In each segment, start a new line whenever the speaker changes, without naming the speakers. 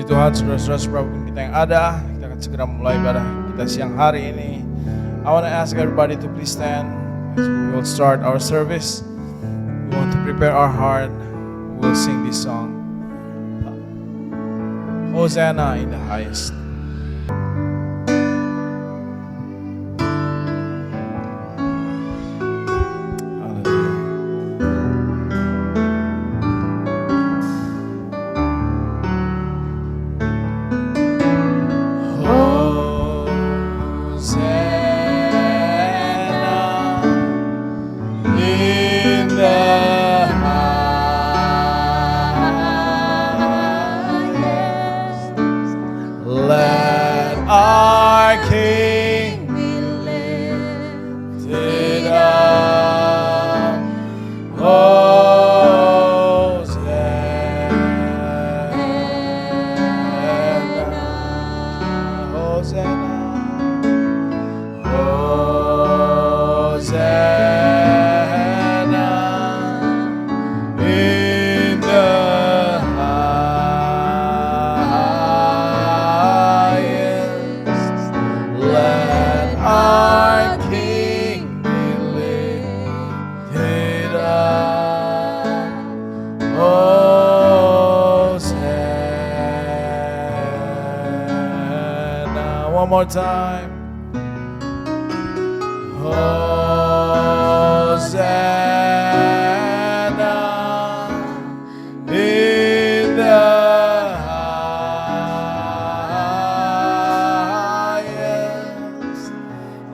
Tuhan, saudara-saudara sebelum kita yang ada, kita akan segera mulai ibadah kita siang hari ini. I want to ask everybody to please stand as we will start our service. We want to prepare our heart. We will sing this song. Hosanna in the highest. One more time. Hosanna in the highest.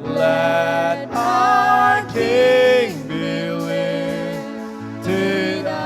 Let our King be lifted up.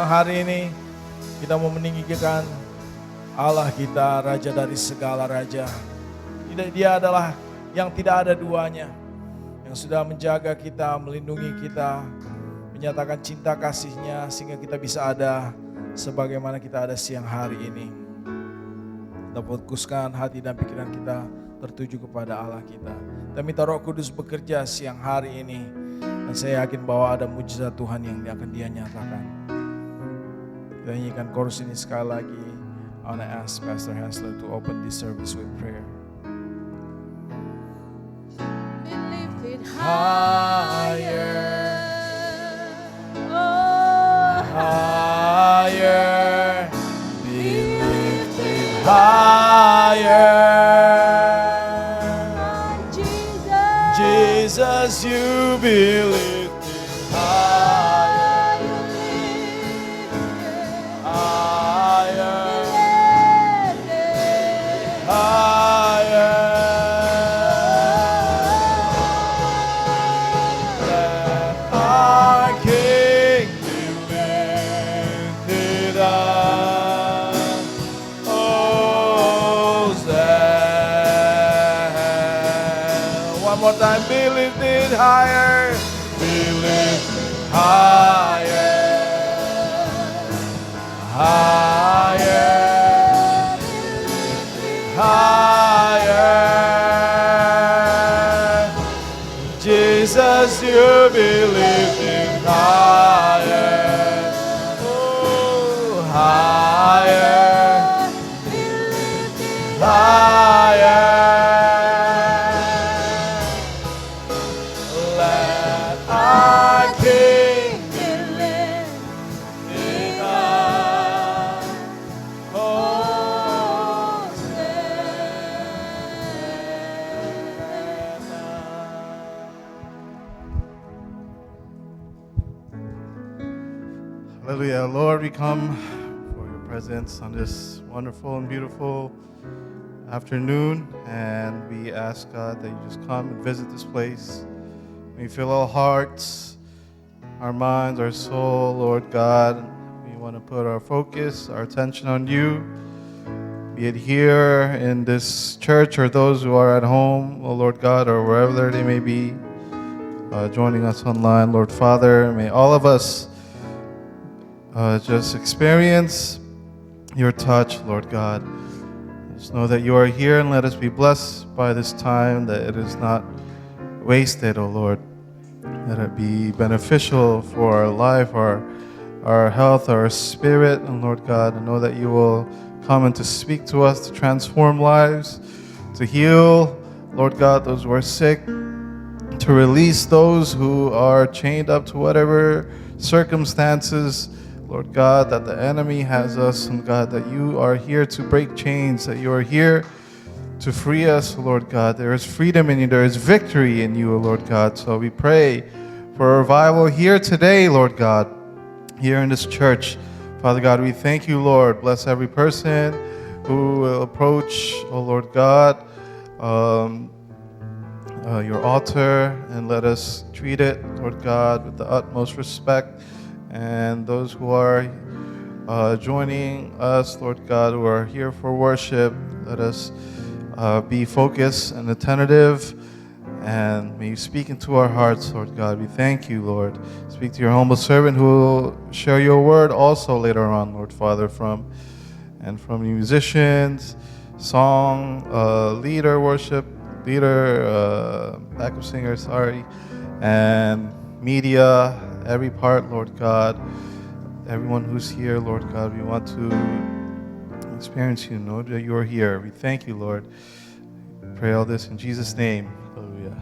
Hari ini kita mau meninggikan Allah kita, Raja dari segala raja. Dia adalah yang tidak ada duanya, yang sudah menjaga kita, melindungi kita, menyatakan cinta kasih-Nya sehingga kita bisa ada sebagaimana kita ada siang hari ini. Kita fokuskan hati dan pikiran kita tertuju kepada Allah kita. Kita minta Roh Kudus bekerja siang hari ini, dan saya yakin bahwa ada mujizat Tuhan yang akan Dia nyatakan. Kita nyanyikan chorus ini sekali lagi. I want to ask Pastor Hansler to open this service with prayer.
Be lifted higher, oh,
Higher, be lifted higher.
Jesus,
Jesus, you be lifted higher. higher, be lifted higher, higher, higher. Jesus, you be lifted higher, oh, higher, higher. Let our King be lifted up.
Hallelujah. Lord, we come for your presence on this wonderful and beautiful afternoon, and we ask God that you just come and visit this place. May you fill our hearts, our minds, our soul, Lord God. We want to put our focus, our attention on you, be it here in this church or those who are at home, oh Lord God, or wherever they may be joining us online. Lord Father, may all of us just experience your touch, Lord God. Just know that you are here, and let us be blessed by this time, that it is not wasted, oh Lord. Let it be beneficial for our life, our health, our spirit, and Lord God, and know that you will come and to speak to us, to transform lives, to heal, Lord God, those who are sick, to release those who are chained up to whatever circumstances, Lord God, that the enemy has us, and God, that you are here to break chains, that you are here to free us, Lord God. There is freedom in you, there is victory in you, Lord God. So we pray for a revival here today, Lord God, here in this church. Father God, we thank you, Lord. Bless every person who will approach, oh Lord God, your altar, and let us treat it, Lord God, with the utmost respect. And those who are joining us, Lord God, who are here for worship, let us be focused and attentive, and may you speak into our hearts, Lord God. We thank you, Lord. Speak to your humble servant who will share your word also later on, Lord Father, from musicians, song, leader, worship leader, backup singer, and media, every part, Lord God. Everyone who's here, Lord God, we want to experience you, know that you are here. We thank you, Lord. Pray all this in Jesus' name. Hallelujah.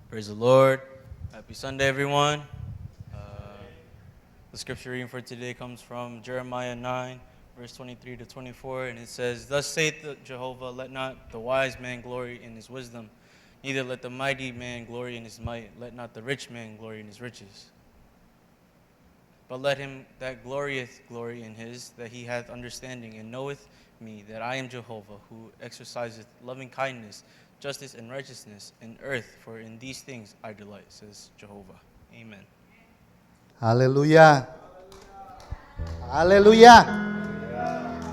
Praise the Lord. Happy Sunday, everyone. The scripture reading for today comes from Jeremiah 9, verse 23 to 24, and it says, "Thus saith Jehovah, let not the wise man glory in his wisdom, neither let the mighty man glory in his might, let not the rich man glory in his riches. But let him that glorieth glory in his, that he hath understanding, and knoweth me, that I am Jehovah, who exerciseth loving kindness, justice, and righteousness in earth, for in these things I delight," says Jehovah. Amen.
Hallelujah. Hallelujah.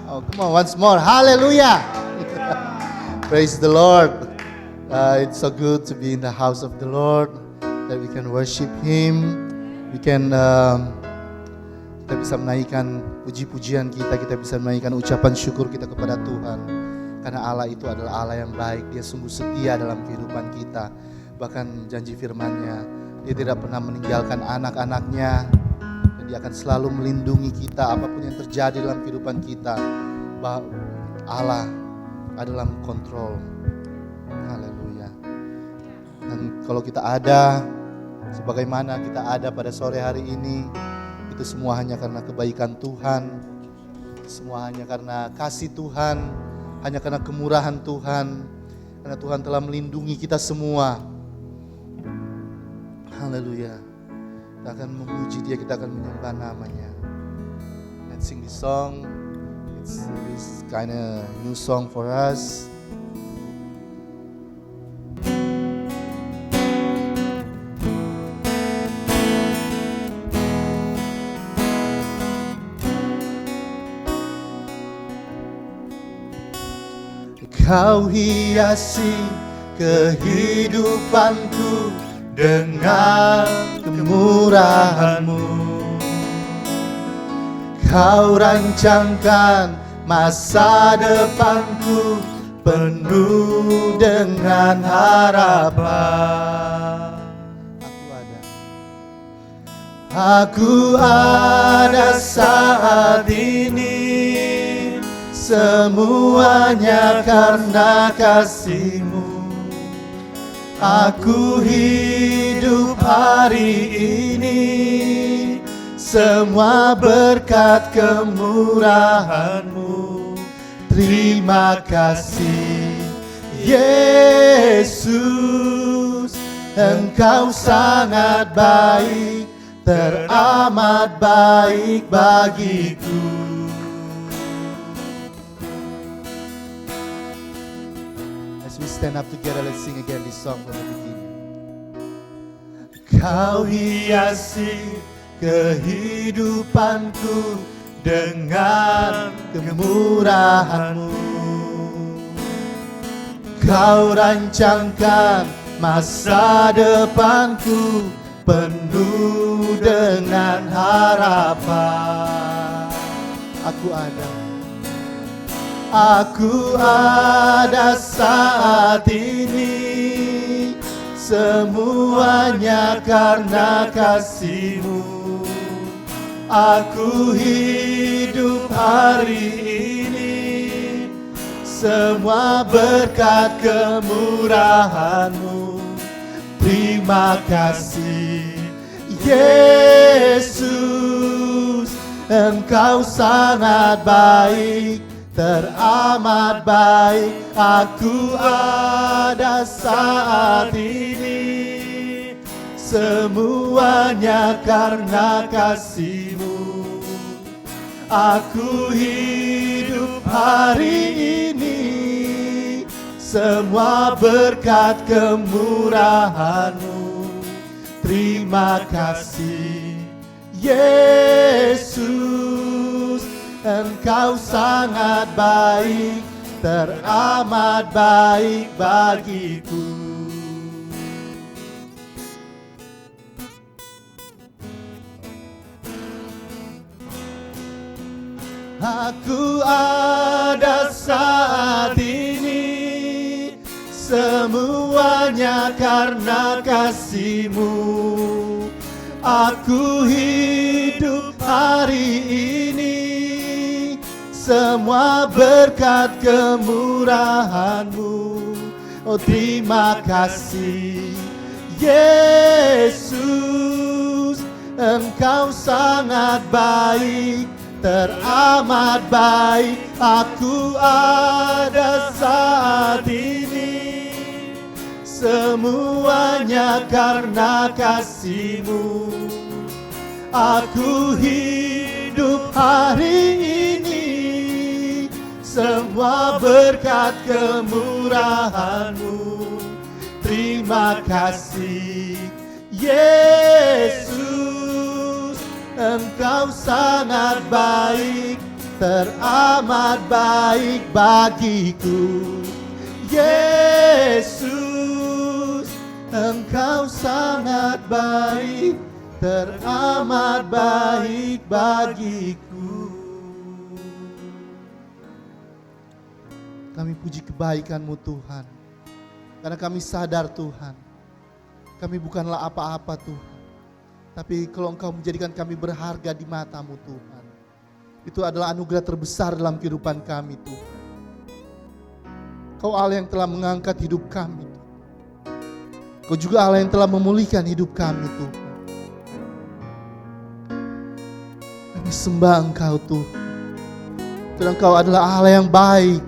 Oh, come on, once more. Hallelujah. Praise the Lord. It's so good to be in the house of the Lord, that we can worship Him. We can kita bisa menaikkan puji-pujian kita bisa menaikkan ucapan syukur kita kepada Tuhan. Karena Allah itu adalah Allah yang baik, Dia sungguh setia dalam kehidupan kita. Bahkan janji firman-Nya, Dia tidak pernah meninggalkan anak-anaknya, dan Dia akan selalu melindungi kita apapun yang terjadi dalam kehidupan kita. Bahwa Allah adalah kontrol. Haleluya. Dan kalau kita ada, sebagaimana kita ada pada sore hari ini, itu semua hanya karena kebaikan Tuhan, semua hanya karena kasih Tuhan, hanya karena kemurahan Tuhan, karena Tuhan telah melindungi kita semua. Haleluya. Kita akan memuji Dia, kita akan menyembah nama-Nya. Let's sing this song. It's this kind of new song for us. Kau hiasi kehidupanku dengan kemurahan-Mu. Kau rancangkan masa depanku penuh dengan harapan. Aku ada saat ini, semuanya karena kasih-Mu. Aku hidup hari ini, semua berkat kemurahan-Mu. Terima kasih Yesus, Engkau sangat baik, teramat baik bagiku. As we stand up together, let's sing again this song from the beginning. Kau hiasi kehidupanku dengan kemurahan-Mu. Kau rancangkan masa depanku penuh dengan harapan. Aku ada saat ini, semuanya karena kasih-Mu. Aku hidup hari ini, semua berkat kemurahan-Mu. Terima kasih Yesus, Engkau sangat baik, teramat baik. Aku ada saat ini, semuanya karena kasih-Mu. Aku hidup hari ini, semua berkat kemurahan-Mu. Terima kasih Yesus, Engkau sangat baik, teramat baik bagiku. Aku ada saat ini, semuanya karena kasih-Mu. Aku hidup hari ini, semua berkat kemurahan-Mu. Oh, terima kasih Yesus, Engkau sangat baik, teramat baik. Aku ada saat ini, semuanya karena kasih-Mu. Aku hidup hari ini, semua berkat kemurahan-Mu. Terima kasih Yesus, Engkau sangat baik, teramat baik bagiku. Yesus, Engkau sangat baik, teramat baik bagiku. Kami puji kebaikan-Mu Tuhan, karena kami sadar Tuhan, kami bukanlah apa-apa Tuhan. Tapi kalau Engkau menjadikan kami berharga di mata-Mu Tuhan, itu adalah anugerah terbesar dalam kehidupan kami Tuhan. Kau Allah yang telah mengangkat hidup kami. Kau juga Allah yang telah memulihkan hidup kami Tuhan. Kami sembah Engkau Tuhan, karena Engkau adalah Allah yang baik.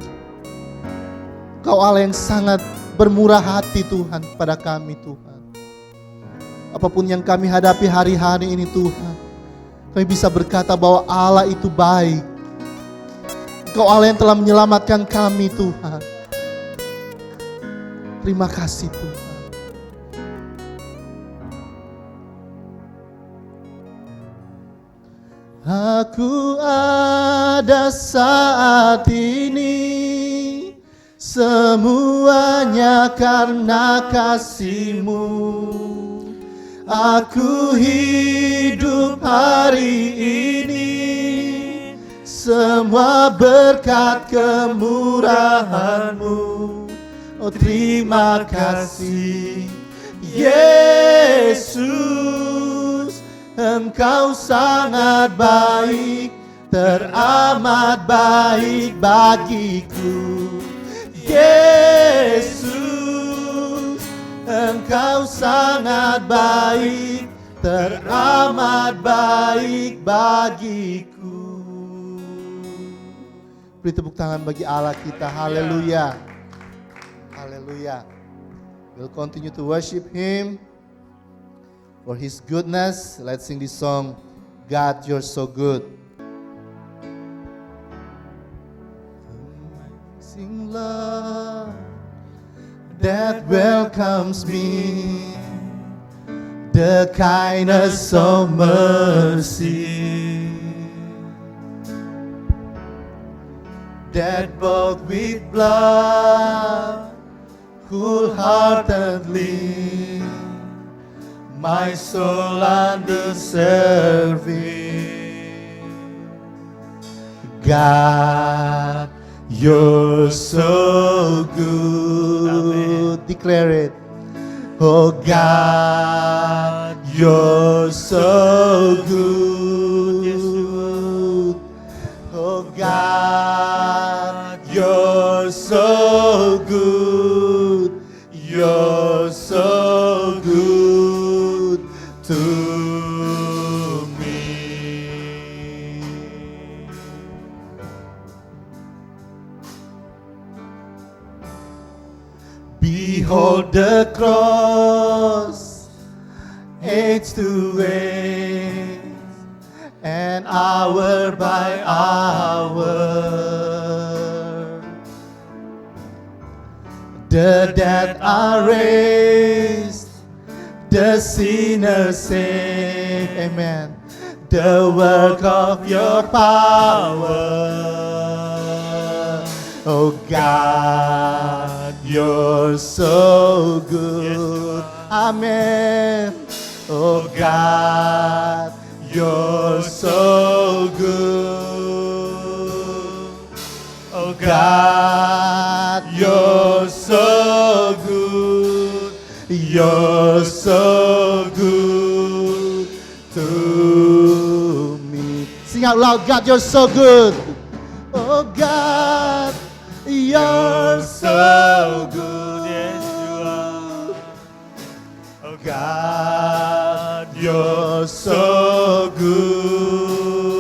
Engkau Allah yang sangat bermurah hati Tuhan kepada kami Tuhan. Apapun yang kami hadapi hari-hari ini Tuhan, kami bisa berkata bahwa Allah itu baik. Engkau Allah yang telah menyelamatkan kami Tuhan. Terima kasih Tuhan. Aku ada saat ini, semuanya karena kasih-Mu. Aku hidup hari ini, semua berkat kemurahan-Mu. Oh terima kasih Yesus, Engkau sangat baik, teramat baik bagiku. Yesus, Engkau sangat baik, teramat baik bagiku. Beri tepuk tangan bagi Allah kita. Haleluya. Haleluya. We'll continue to worship Him for His goodness. Let's sing this song, God, You're So Good. Amazing love that welcomes me, the kindness of mercy that bought with blood wholeheartedly, my soul undeserving. God, You're so good. Amen. Declare it. Oh God, You're so good. Yes, you are. Oh God, You're so good. You're so good to me. Behold the cross, age to age, and hour by hour. The dead are raised, the sinners saved. Amen. The work of Your power. Oh God, You're so good. Amen. Oh God, You're so good. Oh God, You're so good. You're so good to me. Sing out loud, God, You're so good. Oh God, You're so good. Yes, you are. Oh God, You're so good.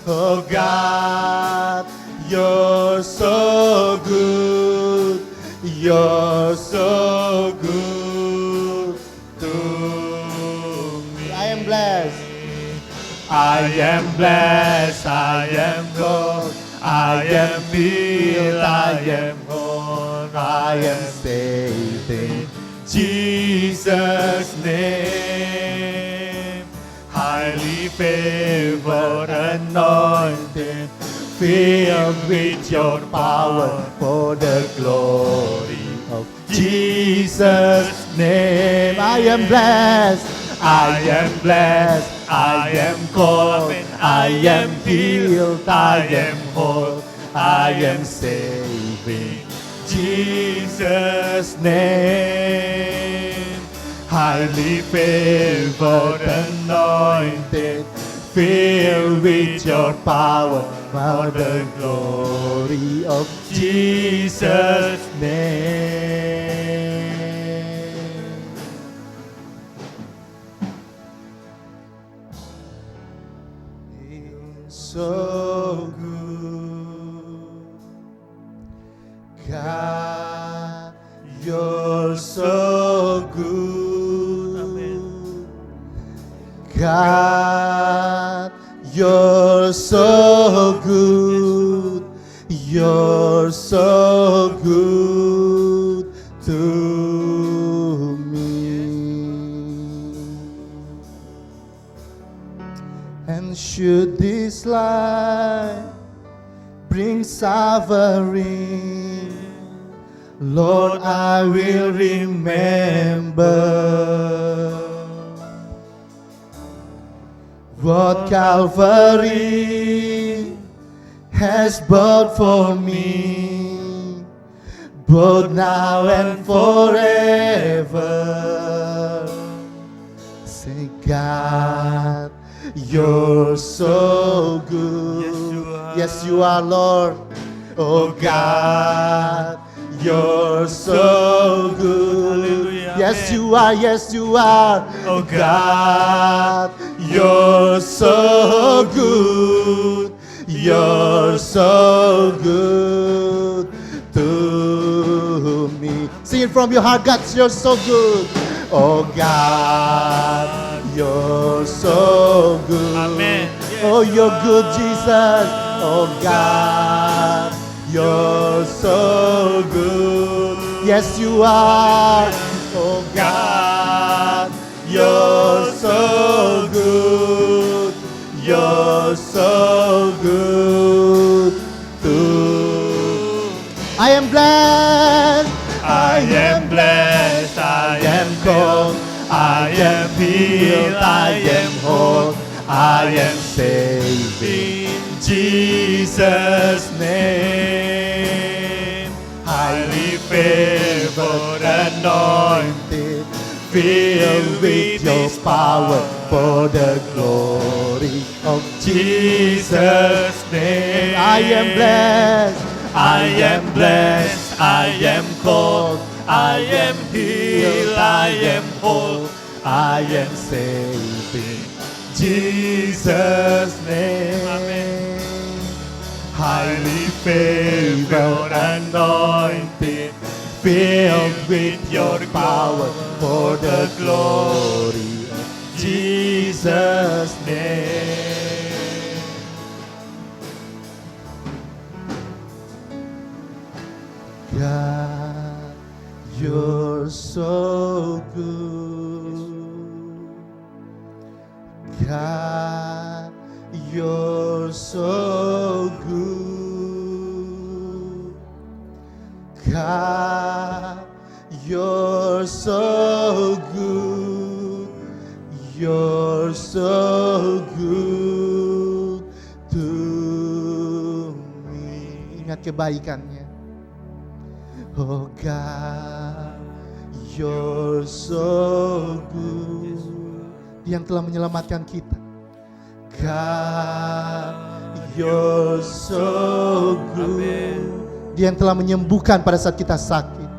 Oh God, You're so good. You're so good to me. I am blessed. I am blessed. I am God. I am healed. I am whole. I am saved in Jesus' name. Highly favored, anointed, filled with Your power for the glory of Jesus' name. I am blessed. I am blessed. I am called. I am healed. I am whole. I am saved in Jesus' name. Highly favored, anointed, filled with Your power for the glory of Jesus' name. So good, God, You're so good. God, You're so good. You're so good to me. And should this life bring suffering, Lord, I will remember what Calvary has bought for me, both now and forever. Say, God, you're so good. Yes, you are, Lord. Oh, God, you're so good.
Hallelujah.
Yes, you are. Yes, you are. Oh, God, you're so good. You're so good to me. Sing it from your heart. God, you're so good. Oh, God, you're so good.
Amen.
Oh, you're good, Jesus. Oh, God, you're so good. Yes, you are. Oh, God, you're so good. You're so good to. I am blessed.
I am blessed, I am
called.
I am healed, I am whole,
I am saved
in Jesus'
name.
highly favored, anointed,
Filled with your power for the glory of
Jesus' name.
I am blessed.
I am blessed, I am called, I am healed, I am whole,
I am saved in
Jesus'
name.
highly favored, anointed,
Filled with your power for the glory of Jesus' name. God, you're so good. God, you're so good. God, you're so good. You're so good to me. Ingat kebaikannya. Oh God, you're so good. Dia yang telah menyelamatkan kita. God, you're so good. Dia yang telah menyembuhkan pada saat kita sakit.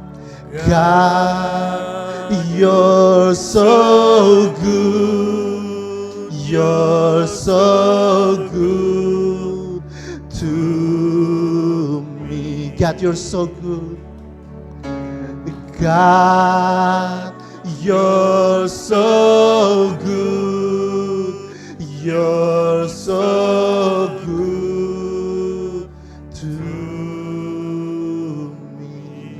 God, you're so good. You're so good to me. God, you're so good. God, you're so good. You're so good to me.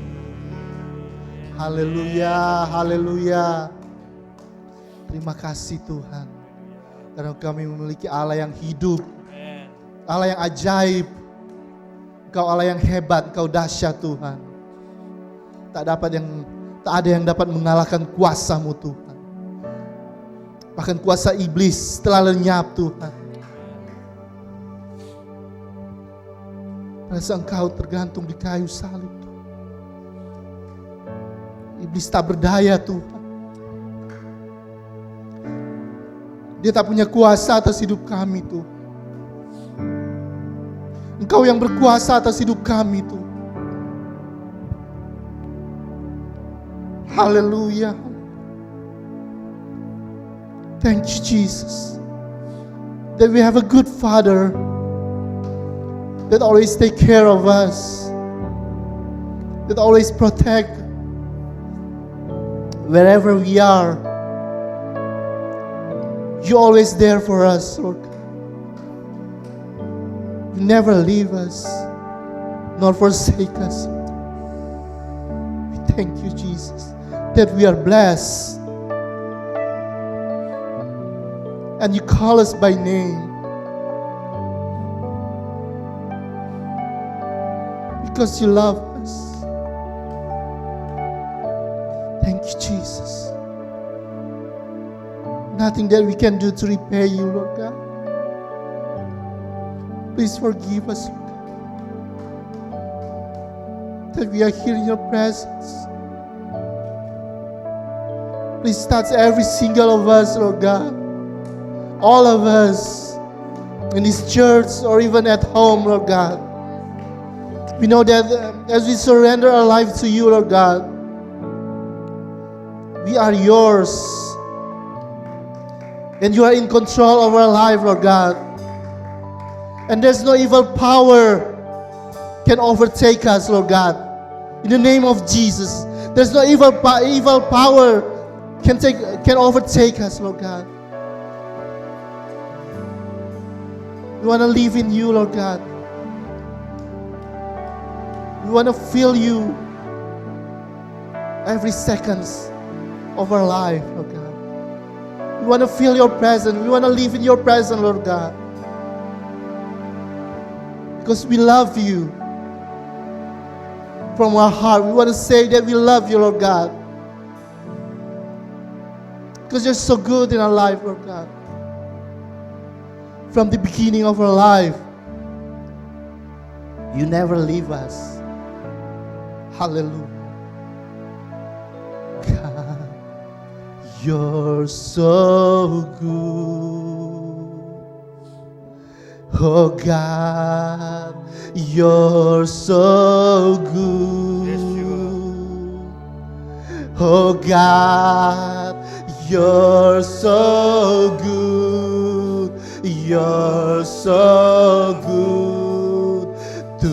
Haleluya, haleluya. Terima kasih Tuhan. Karena kami memiliki Allah yang hidup. Allah yang ajaib. Engkau Allah yang hebat, Engkau dahsyat Tuhan. Tak ada yang dapat mengalahkan kuasa-Mu Tuhan. Bahkan kuasa iblis telah lenyap Tuhan. Pada saat Engkau tergantung di kayu salib Tuhan. Iblis tak berdaya Tuhan. Dia tak punya kuasa atas hidup kami Tuhan. Engkau yang berkuasa atas hidup kami Tuhan. Hallelujah. Thank you, Jesus. That we have a good Father that always take care of us, that always protect wherever we are. You're always there for us, Lord. You never leave us, nor forsake us. We thank you, Jesus, that we are blessed. And you call us by name. Because you love us. you, Jesus. Nothing that we can do to repay you, Lord God. Please forgive us, Lord God, that we are here in your presence. Please touch every single of us, Lord God. All of us in this church or even at home, Lord God. We know that as we surrender our life to you, Lord God, we are yours. And you are in control of our life, Lord God. And there's no evil power can overtake us, Lord God. In the name of Jesus, there's no evil power can overtake us, Lord God. We want to live in you, Lord God. We want to feel you every second of our life, Lord God. We want to feel your presence. We want to live in your presence, Lord God. Because we love you from our heart. We want to say that we love you, Lord God. Because you're so good in our life, Lord God. From the beginning of our life, you never leave us. Hallelujah. God, you're so good. Oh God, you're so good.
Yes, you
Oh God, you're so good. You're so good to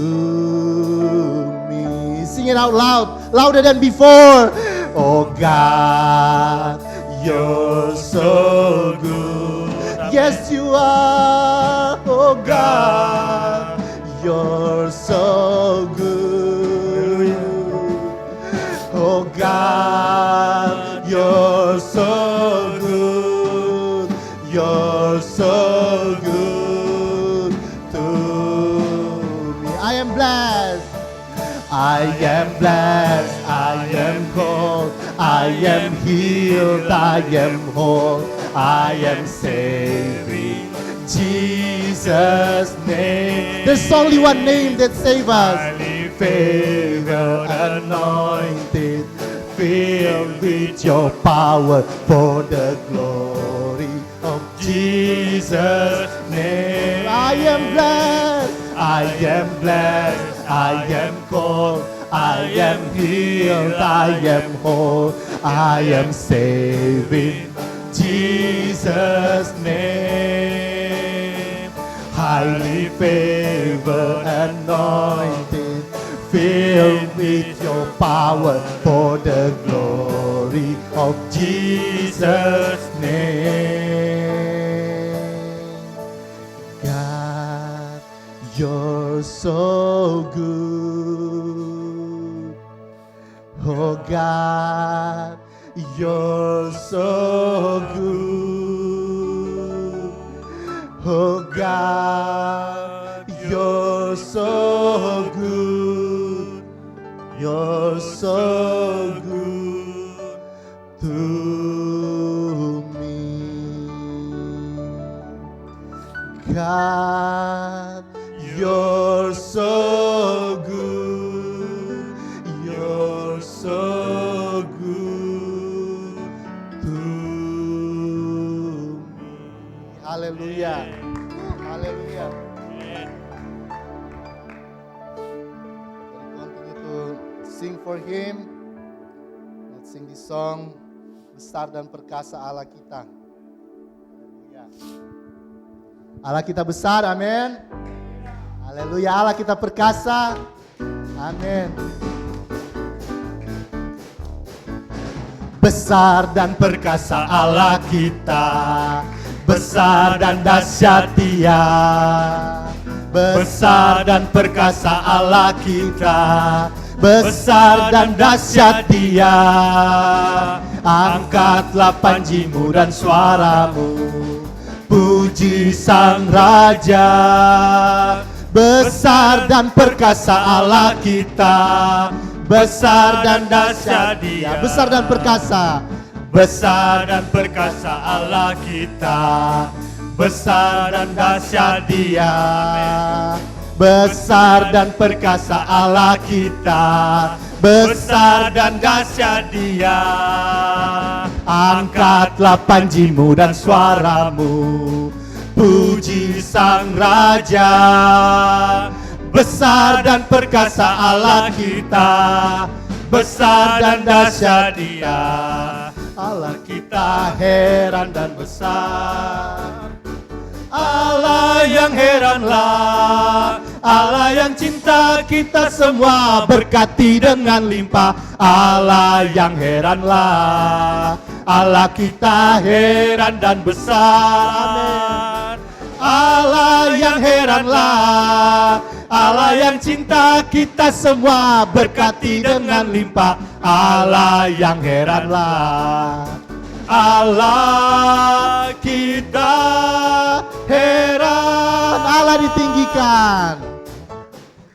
me. Sing it out loud, louder than before. Oh God, you're so good. Yes, you are. Oh God, you're so good. Oh God, you're so good. You're so good to me. I am blessed. I am blessed. I am called. I am healed. I am whole. I am saved in Jesus' name. There's only one name that saves us. Highly favored, anointed, filled with your power for the glory of Jesus' name. I am blessed. I am blessed. I am called. I am healed. I am whole. I am saved in Jesus' name. Highly favored, anointed, filled with your power for the glory of Jesus' name. God, you're so good. Oh God, you're so good. Oh God, you're so good. You're so good to me. God, you're so good. You're so good to me. Hallelujah. Hallelujah. We'll continue to sing for Him. Let's sing this song. Besar dan perkasa Allah kita. Haleluya. Allah kita besar, amin. Haleluya, Allah kita perkasa. Amin. Besar dan perkasa Allah kita, besar dan dahsyat Dia. Besar dan perkasa Allah kita, besar dan dahsyat Dia. Angkatlah panjimu dan suaramu, puji Sang Raja. Besar dan perkasa Allah kita, besar dan dahsyat Dia, besar dan perkasa, besar dan perkasa Allah kita, besar dan dahsyat Dia, besar dan perkasa Allah kita, besar dan dahsyat Dia. Angkatlah panjimu dan suaramu, puji Sang Raja. Besar dan perkasa Allah kita, besar dan dahsyat Dia. Allah kita heran dan besar. Allah yang heranlah, Allah yang cinta kita semua, berkati dengan limpah. Allah yang heranlah, Allah kita heran dan besar. Allah yang heranlah, Allah yang cinta kita semua, berkati dengan limpah. Allah yang heranlah, Allah kita heran. Allah ditinggikan,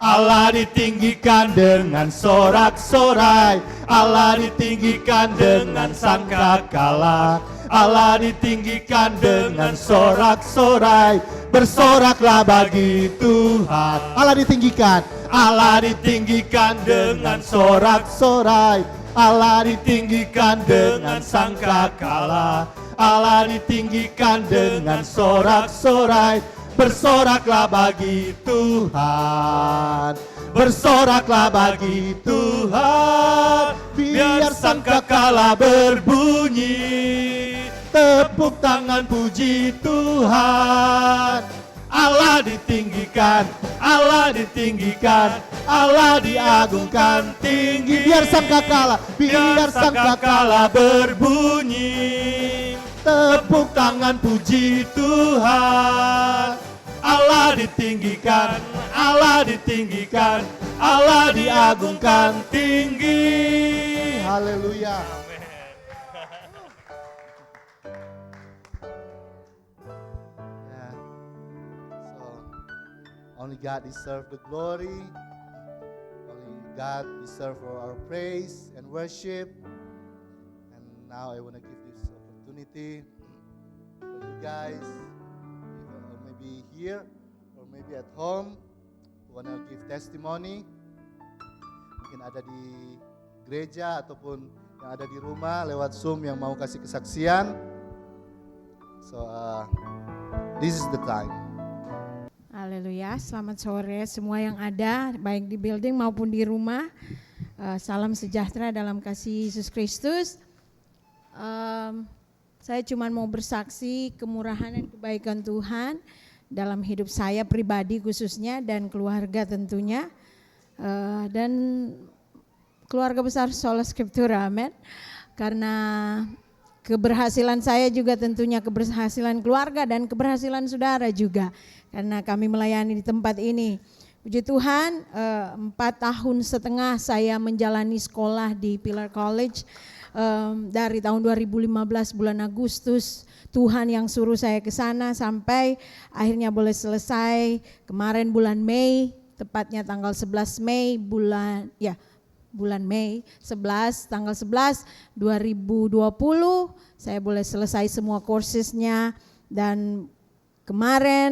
Allah ditinggikan dengan sorak-sorai, Allah ditinggikan dengan sangkakala, Allah ditinggikan dengan sorak-sorai. Bersoraklah bagi Tuhan. Allah ditinggikan, Allah ditinggikan dengan sorak-sorai, Allah ditinggikan dengan sangkakala, Allah ditinggikan dengan sorak-sorai. Bersoraklah bagi Tuhan, bersoraklah bagi Tuhan. Biar sangkakala berbunyi, tepuk tangan puji Tuhan. Allah ditinggikan, Allah ditinggikan, Allah diagungkan tinggi. Biar sangkakala, biar sangkakala berbunyi, tepuk tangan puji Tuhan. Allah ditinggikan, Allah ditinggikan, Allah diagungkan tinggi. Haleluya. Yeah. So, only God deserves the glory. Only God deserves for our praise and worship. And now I want to give this opportunity for you guys, maybe here or maybe at home, who want to give testimony. Mungkin ada di gereja ataupun yang ada di rumah lewat Zoom yang mau kasih kesaksian. So this is the time.
Haleluya, selamat sore semua yang ada, baik di building maupun di rumah. Salam sejahtera dalam kasih Yesus Kristus. Saya cuma mau bersaksi kemurahan dan kebaikan Tuhan dalam hidup saya pribadi khususnya dan keluarga tentunya. Dan keluarga besar Sola Scriptura, amin. Karena keberhasilan saya juga tentunya keberhasilan keluarga dan keberhasilan saudara juga. Karena kami melayani di tempat ini. Puji Tuhan, 4,5 tahun saya menjalani sekolah di Pillar College. Dari tahun 2015 bulan Agustus, Tuhan yang suruh saya ke sana sampai akhirnya boleh selesai kemarin bulan Mei, tepatnya tanggal 11 Mei bulan Mei 11 tanggal 11 2020 saya boleh selesai semua coursesnya. Dan kemarin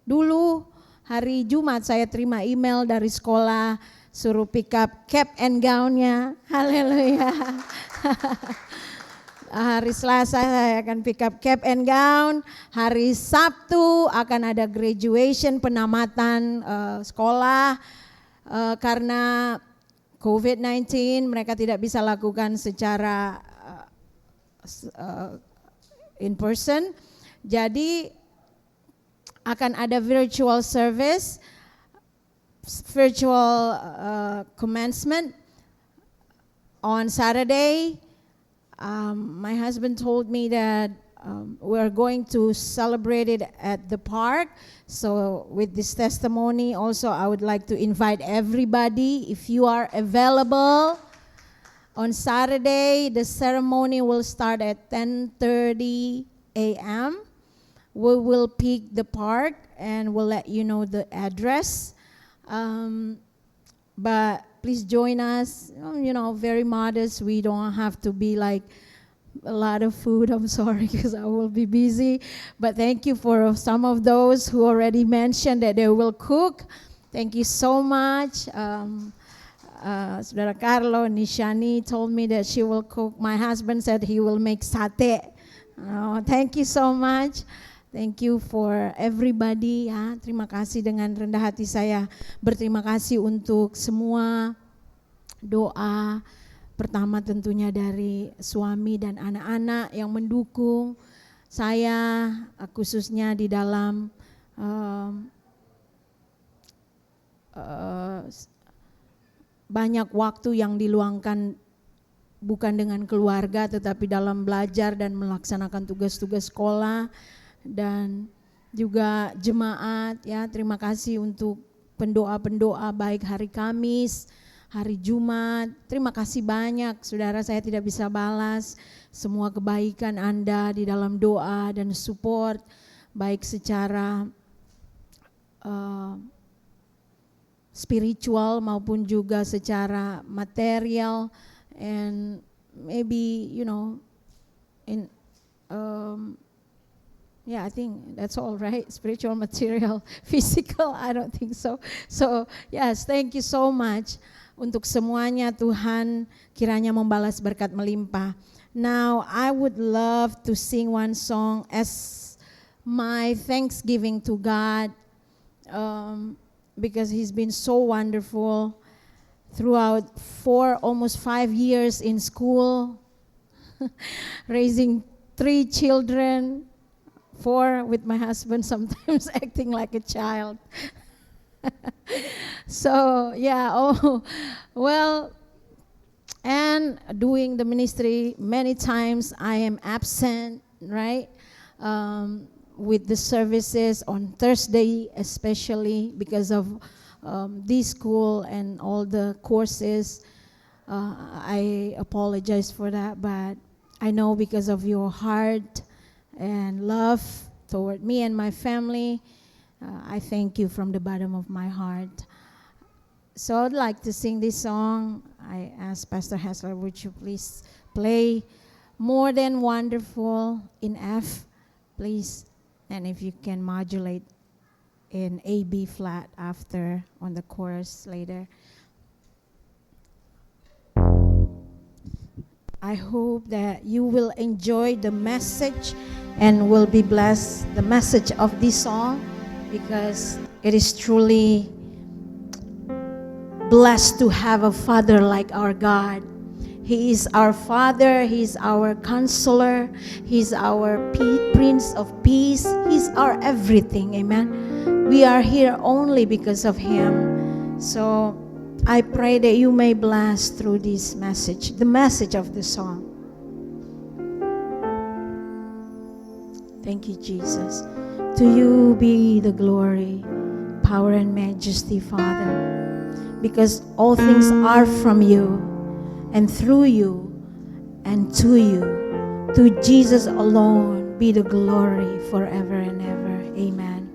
dulu hari Jumat saya terima email dari sekolah suruh pick up cap and gown-nya. Haleluya. Hari Selasa saya akan pick up cap and gown. Hari Sabtu akan ada graduation penamatan sekolah. Karena COVID-19 mereka tidak bisa lakukan secara in person. Jadi akan ada virtual service, virtual commencement on Saturday. My husband told me that we're going to celebrate it at the park. So with this testimony also I would like to invite everybody, if you are available on Saturday, the ceremony will start at 10:30 a.m. We will pick the park and we'll let you know the address. But please join us. Very modest. We don't have to be like a lot of food. I'm sorry because I will be busy. But thank you for some of those who already mentioned that they will cook. Thank you so much. Saudara Carlo, Nishani told me that she will cook. My husband said he will make sate. Thank you so much. Thank you for everybody ya. Terima kasih, dengan rendah hati saya berterima kasih untuk semua doa. Pertama tentunya dari suami dan anak-anak yang mendukung saya, khususnya di dalam banyak waktu yang diluangkan bukan dengan keluarga tetapi dalam belajar dan melaksanakan tugas-tugas sekolah. Dan juga jemaat ya, terima kasih untuk pendoa-pendoa baik hari Kamis, hari Jumat. Terima kasih banyak saudara, saya tidak bisa balas semua kebaikan Anda di dalam doa dan support baik secara spiritual maupun juga secara material, and maybe I think that's all right. Spiritual, material, physical, I don't think so. So yes, thank you so much. Untuk semuanya Tuhan kiranya membalas berkat melimpah. Now I would love to sing one song as my thanksgiving to God, because He's been so wonderful throughout almost 5 years in school, raising 3 children. 4 with my husband, sometimes acting like a child. So and doing the ministry, many times I am absent, right? With the services on Thursday, especially because of this school and all the courses. I apologize for that, but I know because of your heart and love toward me and my family, I thank you from the bottom of my heart. So I'd like to sing this song. I ask Pastor Hessler, would you please play More Than Wonderful in F, please, and if you can modulate in A, B flat after on the chorus later. I hope that you will enjoy the message and will be blessed, the message of this song, because it is truly blessed to have a Father like our God. He is our Father, He is our Counselor, He is our Prince of Peace, He's our everything, amen. We are here only because of Him. So I pray that you may bless through this message, the message of the song. Thank you, Jesus. To you be the glory, power, and majesty, Father, because all things are from you, and through you, and to you. To Jesus alone be the glory forever and ever. Amen.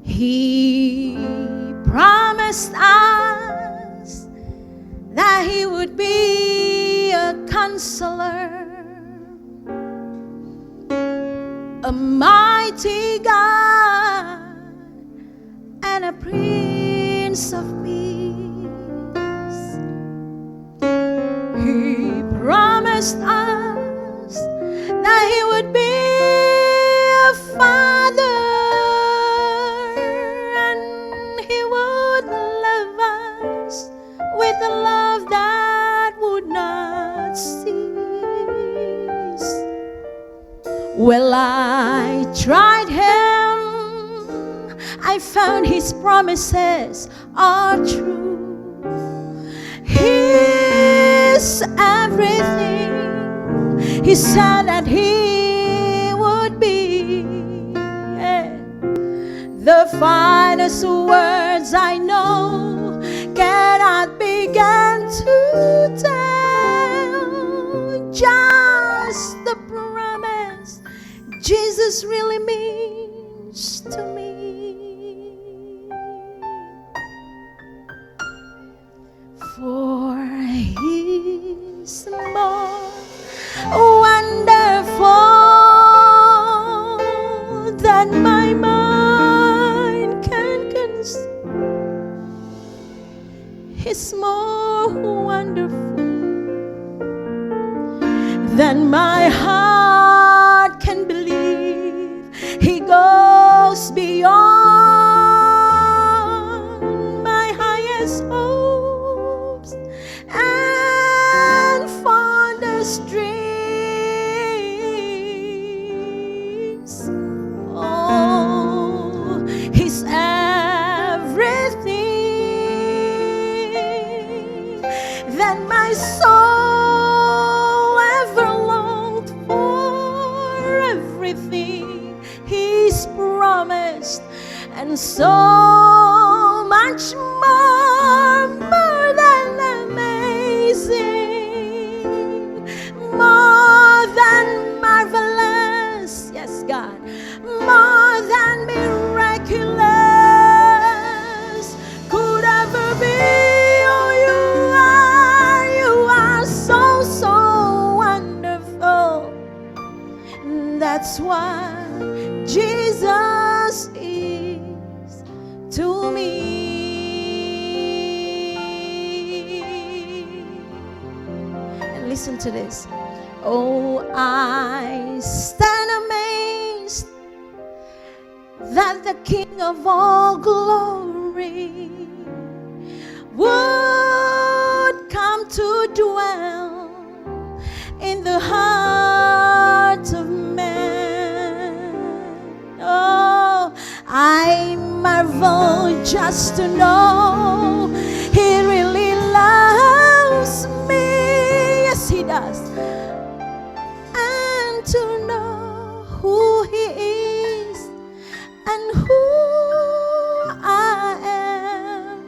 He promised us that He would be a counselor, a mighty God, and a Prince of Peace. He promised us that He would be a Father, with a love that would not cease. Well, I tried Him, I found His promises are true. He's everything He said that He would be. Yeah. The finest words I know cannot begin to tell. Just the promise, Jesus really means to me. For He's more wonderful than my mind can conceive. He's more wonderful than my heart can believe. He goes beyond my highest hopes and fondest dreams. Oh, He's everything that my soul ever longed for, everything He's promised, and so much more, more than amazing, more than marvelous, yes God, more than miraculous could ever be. Oh, you are so, so wonderful. That's what Jesus is to me. And listen to this. Oh, I stand amazed that the King of all glory would come to dwell in the heart of man. Oh, I marvel just to know He really loves me. Yes, He does. And to know who He is and who I am.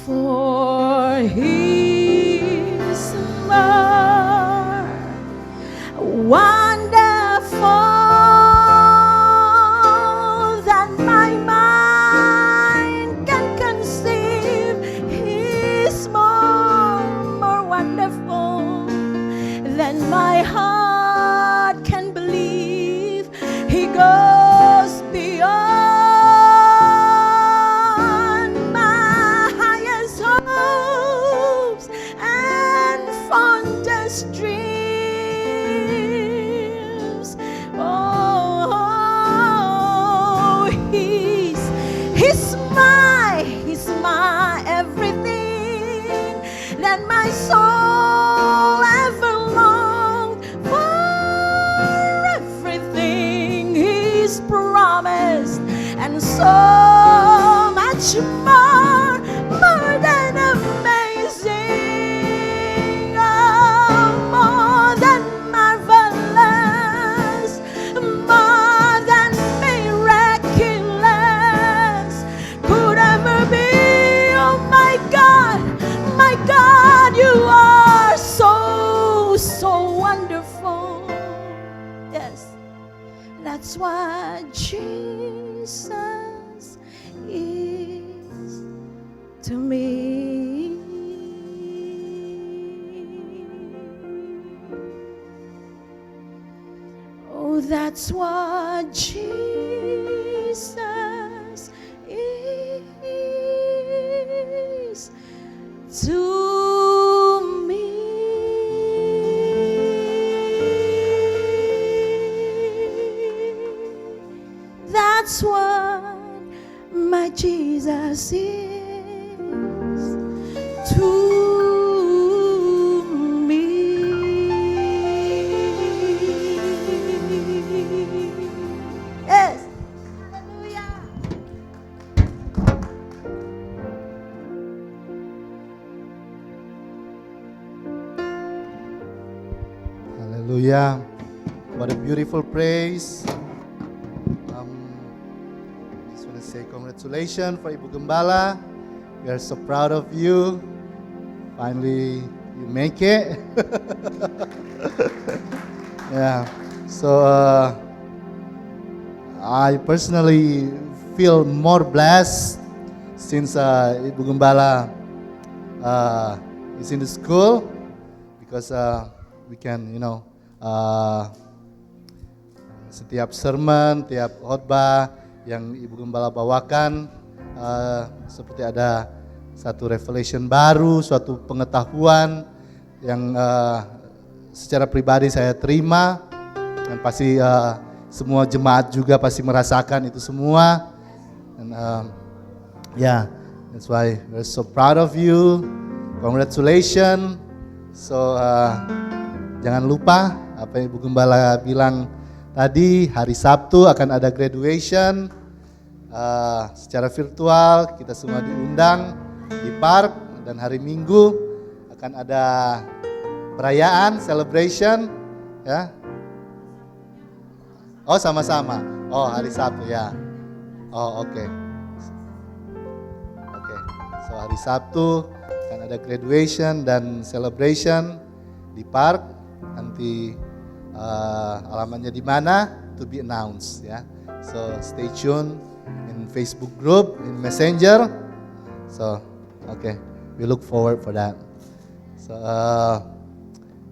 For He's more wonderful than my mind can conceive. He's more wonderful than my heart can believe. He goes beyond my highest hopes and fondest dreams. Oh, He's my everything that my soul ever longed for, everything He's promised, and so much more, more than amazing, oh, more than marvelous, more than miraculous could ever be. Oh my God, you are so, so wonderful. Yes, that's what Jesus is to me. Oh, that's what Jesus is to me. That's what my Jesus is to me. Yes. Hallelujah.
Hallelujah. What a beautiful praise. Just want to say congratulations for Ibu Gembala. We are so proud of you. Finally you make it. Yeah. So I personally feel more blessed since Ibu Gembala is in the school because we can, setiap sermon, tiap khotbah yang Ibu Gembala bawakan seperti ada satu revelation baru, suatu pengetahuan yang secara pribadi saya terima dan pasti semua jemaat juga pasti merasakan itu semua. And yeah, that's why we're so proud of you. Congratulations. So jangan lupa apa yang Ibu Gembala bilang tadi, hari Sabtu akan ada graduation secara virtual, kita semua diundang di park, dan hari Minggu akan ada perayaan, celebration, ya. Oh sama-sama, oh hari Sabtu ya. Oh oke. Oke, so hari Sabtu akan ada graduation dan celebration di park. Nanti alamatnya di mana to be announced ya. So stay tune in Facebook group, in Messenger. So okay, we look forward for that. So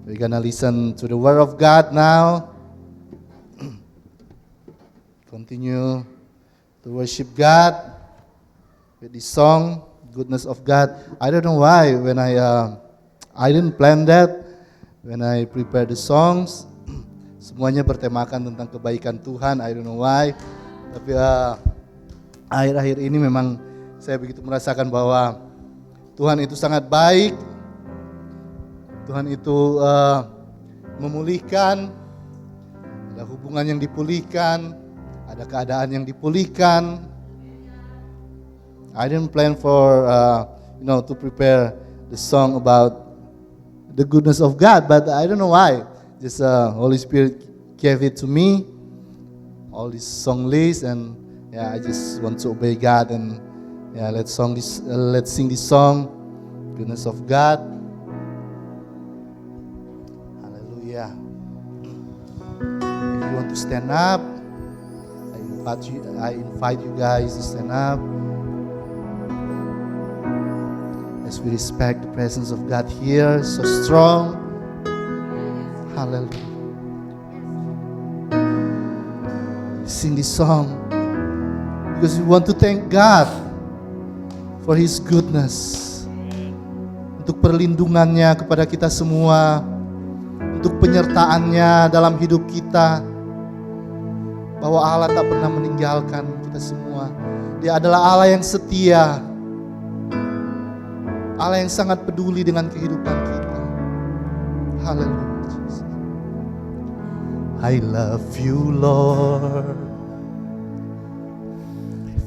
we're gonna listen to the Word of God now. Continue to worship God with this song, Goodness of God. I don't know why when I didn't plan that when I prepared the songs. Semuanya bertemakan tentang kebaikan Tuhan. I don't know why. Tapi akhir-akhir ini memang saya begitu merasakan bahwa Tuhan itu sangat baik. Tuhan itu memulihkan. Ada hubungan yang dipulihkan. Ada keadaan yang dipulihkan. I didn't plan for to prepare the song about the goodness of God, but I don't know why. Just Holy Spirit gave it to me, all this song list, and yeah, I just want to obey God, and yeah, let's sing this song, Goodness of God. Hallelujah. If you want to stand up, I invite you guys to stand up as we respect the presence of God here, so strong. Hallelujah. Sing this song because we want to thank God for His goodness, untuk perlindungannya kepada kita semua, untuk penyertaannya dalam hidup kita, bahwa Allah tak pernah meninggalkan kita semua. Dia adalah Allah yang setia, Allah yang sangat peduli dengan kehidupan kita. Haleluya. I love you, Lord,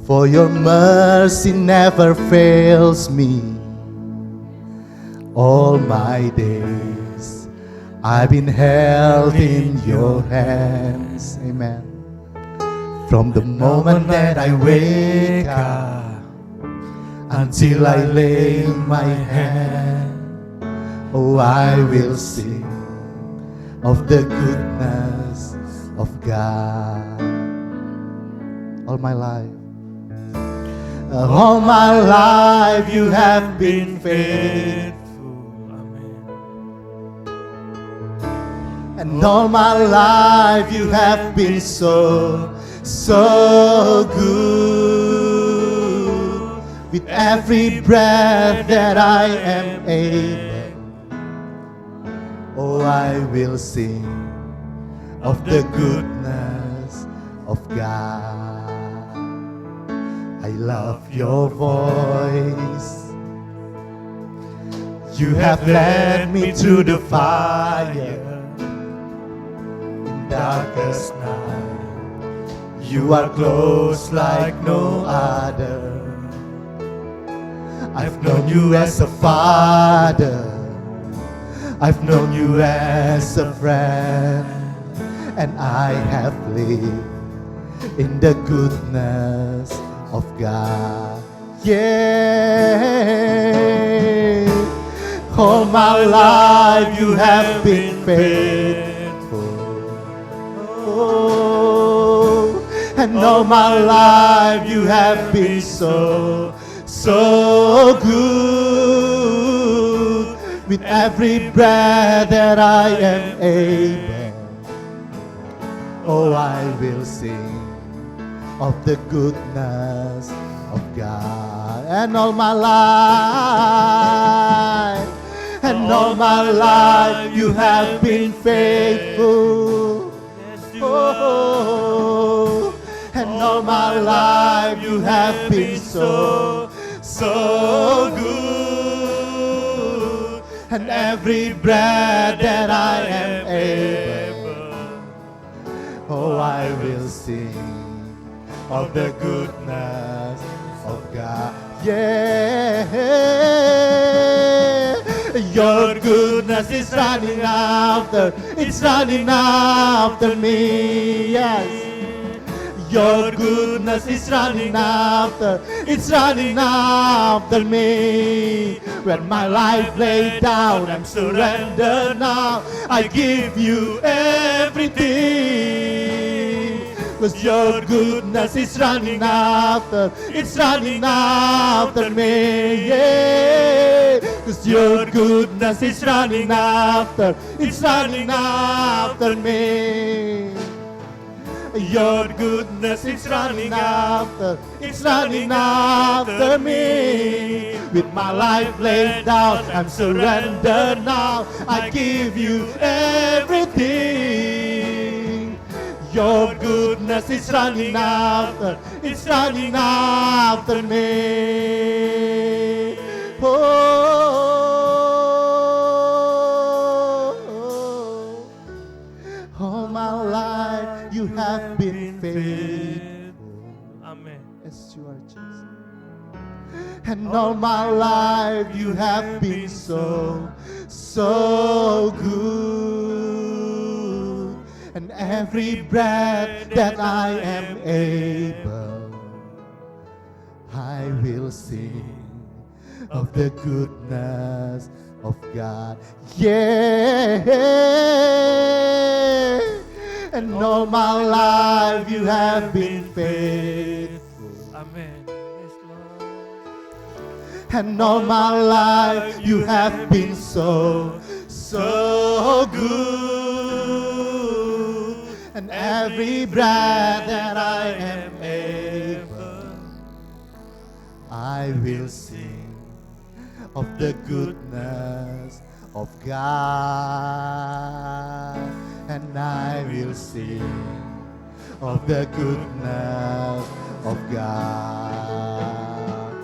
for your mercy never fails me. All my days I've been held in your hands. Amen. From the moment that I wake up until I lay my head, oh, I will sing of the goodness of God. All my life you have been faithful. And all my life you have been so good. With every breath that I am able, oh, I will sing of the goodness of God. I love your voice. You have led me through the fire in darkest night. You are close like no other. I've known you as a father. I've known you as a friend. And I have lived in the goodness of God. Yeah. All my life you have been faithful. Oh, and all my life you have been so good. With every breath that I am able, oh, I will sing of the goodness of God. And all my life, and all my life you have been faithful. Oh, and all my life you have been so good. And every breath that I am able, oh, I will sing of the goodness of God. Yeah, your goodness is running after, it's running after me. Yes, your goodness is running after, it's running after me. When my life laid down, I'm surrendered now. I give you everything. 'Cause your goodness is running after, it's running after me. Yeah. 'Cause your goodness is running after, it's running after me. Your goodness is running after, it's running after me. With my life laid down, I'm surrendered now. I give you everything. Your goodness is running after, it's running after me. Oh, all my life you have been faithful.
Amen.
Yes, you are Jesus. And all my life you have been so good. And every breath that I am able, I will sing of the goodness of God. Yeah. And all my life you have been faithful.
Amen. Yes, Lord.
And all my life you have been so good. And every breath that I am able, I will sing of the goodness of God. And I will sing of the goodness of God.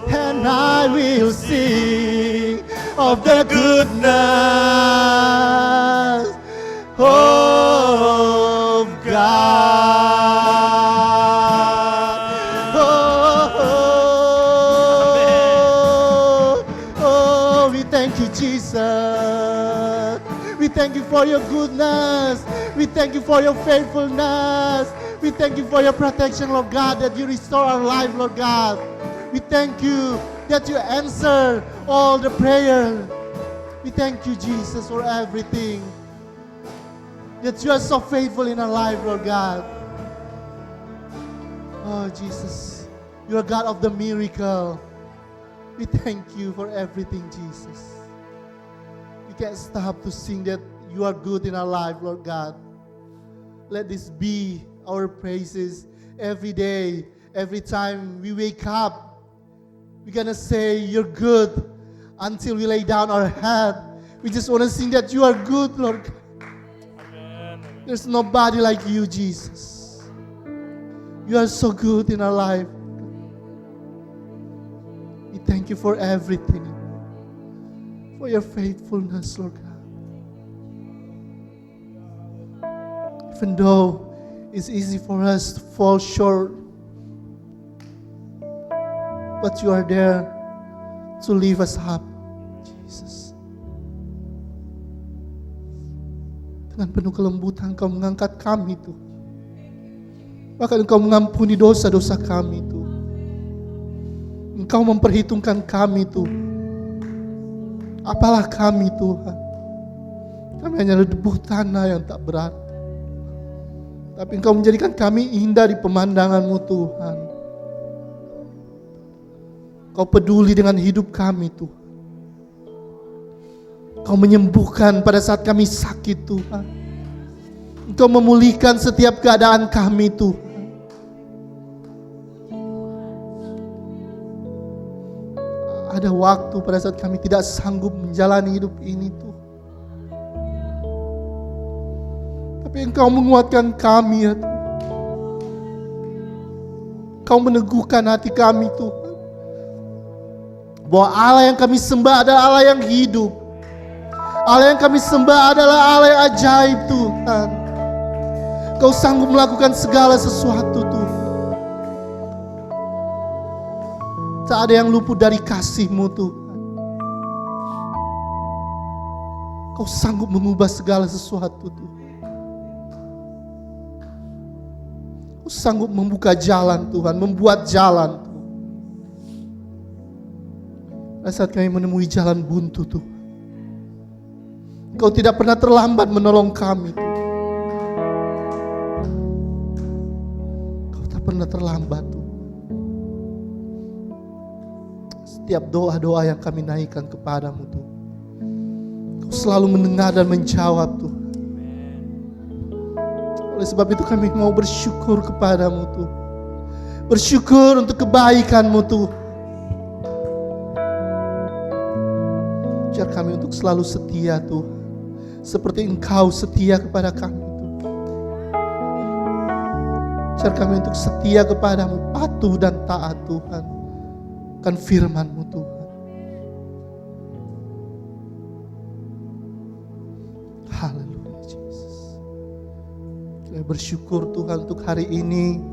And I will sing of the goodness of God. Oh, we thank you, Jesus. We thank you for your goodness. We thank you for your faithfulness. We thank you for your protection, Lord God, that you restore our life, Lord God. We thank you that you answer all the prayer. We thank you, Jesus, for everything. That you are so faithful in our life, Lord God. Oh, Jesus, you are God of the miracle. We thank you for everything, Jesus. We can't stop to sing that you are good in our life, Lord God. Let this be our praises every day, every time we wake up. We're gonna say you're good until we lay down our head. We just want to sing that you are good, Lord God.
Amen.
There's nobody like you, Jesus. You are so good in our life. We thank you for everything, for your faithfulness, Lord God. Even though it's easy for us to fall short, but you are there to lift us up, Jesus. Dengan penuh kelembutan Engkau mengangkat kami, Tuhan. Bahkan Engkau mengampuni dosa-dosa kami, Tuhan. Engkau memperhitungkan kami, Tuhan. Apalah kami Tuhan. Kami hanya debu tanah yang tak berarti. Tapi Engkau menjadikan kami indah di pemandangan-Mu Tuhan. Kau peduli dengan hidup kami Tuhan. Kau menyembuhkan pada saat kami sakit Tuhan. Engkau memulihkan setiap keadaan kami Tuhan. Ada waktu pada saat kami tidak sanggup menjalani hidup ini Tuhan. Tapi Engkau menguatkan kami ya Tuhan. Engkau meneguhkan hati kami Tuhan. Bahwa Allah yang kami sembah adalah Allah yang hidup. Allah yang kami sembah adalah Allah yang ajaib Tuhan. Kau sanggup melakukan segala sesuatu Tuhan. Tak ada yang luput dari kasih-Mu Tuhan. Kau sanggup mengubah segala sesuatu Tuhan. Kau sanggup membuka jalan Tuhan, membuat jalan Tuhan. Pada saat kami menemui jalan buntu Tuhan, Kau tidak pernah terlambat menolong kami Tuhan. Kau tak pernah terlambat Tuhan. Setiap doa-doa yang kami naikkan kepadamu Tuhan, Kau selalu mendengar dan menjawab Tuhan. Oleh sebab itu kami mau bersyukur kepadamu Tuhan. Bersyukur untuk kebaikan-Mu Tuhan. Ajar kami untuk selalu setia Tuhan, seperti Engkau setia kepada kami Tuhan. Ajar kami untuk setia kepadamu, patuh dan taat Tuhan, akan firman-Mu Tuhan. Haleluya Yesus. Kami bersyukur Tuhan untuk hari ini.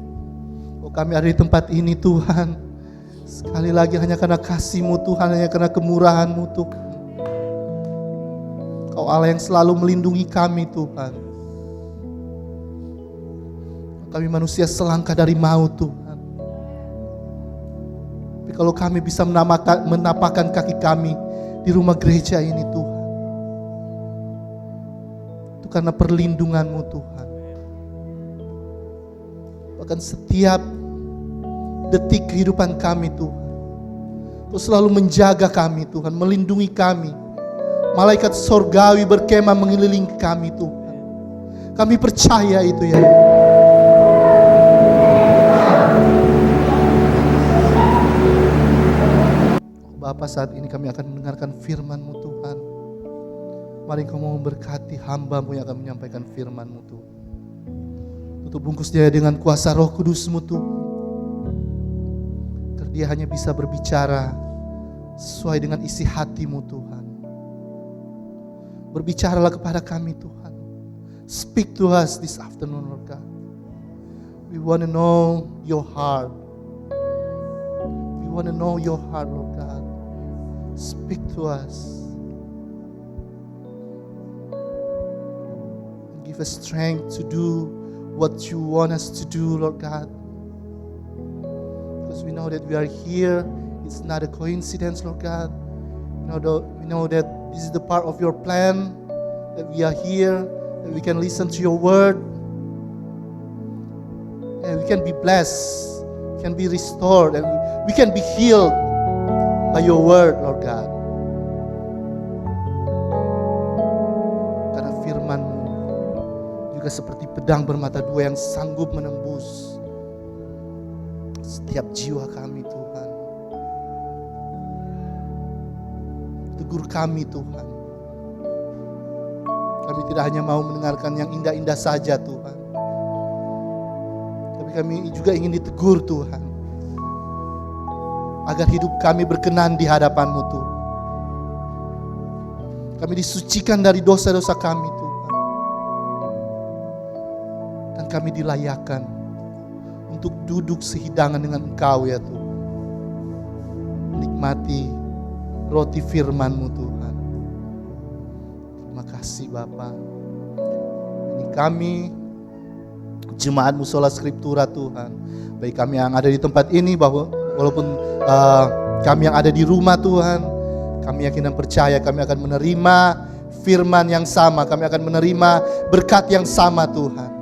Oh, kami ada di tempat ini Tuhan. Sekali lagi hanya karena kasih-Mu Tuhan, hanya karena kemurahan-Mu Tuhan. Kau Allah yang selalu melindungi kami Tuhan. Kami manusia selangkah dari maut Tuhan. Tapi kalau kami bisa menapakkan kaki kami di rumah gereja ini Tuhan, itu karena perlindungan-Mu Tuhan. Bahkan setiap detik kehidupan kami Tuhan, Kau selalu menjaga kami Tuhan, melindungi kami. Malaikat sorgawi berkemah mengelilingi kami Tuhan. Kami percaya itu ya. Bapa, saat ini kami akan mendengarkan firman-Mu Tuhan. Mari Kau mau memberkati hamba-Mu yang akan menyampaikan firman-Mu Tuhan. Tutup bungkus dia dengan kuasa Roh Kudus-Mu Tuhan. Agar dia hanya bisa berbicara sesuai dengan isi hati-Mu Tuhan. Berbicaralah kepada kami Tuhan. Speak to us this afternoon Lord God. We want to know your heart. We want to know your heart Lord God. Speak to us. Give us strength to do what you want us to do Lord God. Because we know that we are here. It's not a coincidence Lord God. We know that this is the part of your plan, that we are here, that we can listen to your word, and we can be blessed, can be restored, and we can be healed by your word, Lord God. Karena firman-Mu juga seperti pedang bermata dua yang sanggup menembus setiap jiwa kami Tuhan. Tegur kami Tuhan. Kami tidak hanya mau mendengarkan yang indah-indah saja Tuhan, tapi kami juga ingin ditegur Tuhan, agar hidup kami berkenan di hadapan-Mu Tuhan. Kami disucikan dari dosa-dosa kami Tuhan, dan kami dilayakkan untuk duduk sehidangan dengan Engkau ya Tuhan, menikmati roti firman-Mu Tuhan. Terima kasih Bapa. Ini kami jemaat Musola Skriptura Tuhan, baik kami yang ada di tempat ini, bahwa walaupun kami yang ada di rumah Tuhan, Kami yakin dan percaya kami akan menerima firman yang sama, kami akan menerima berkat yang sama Tuhan.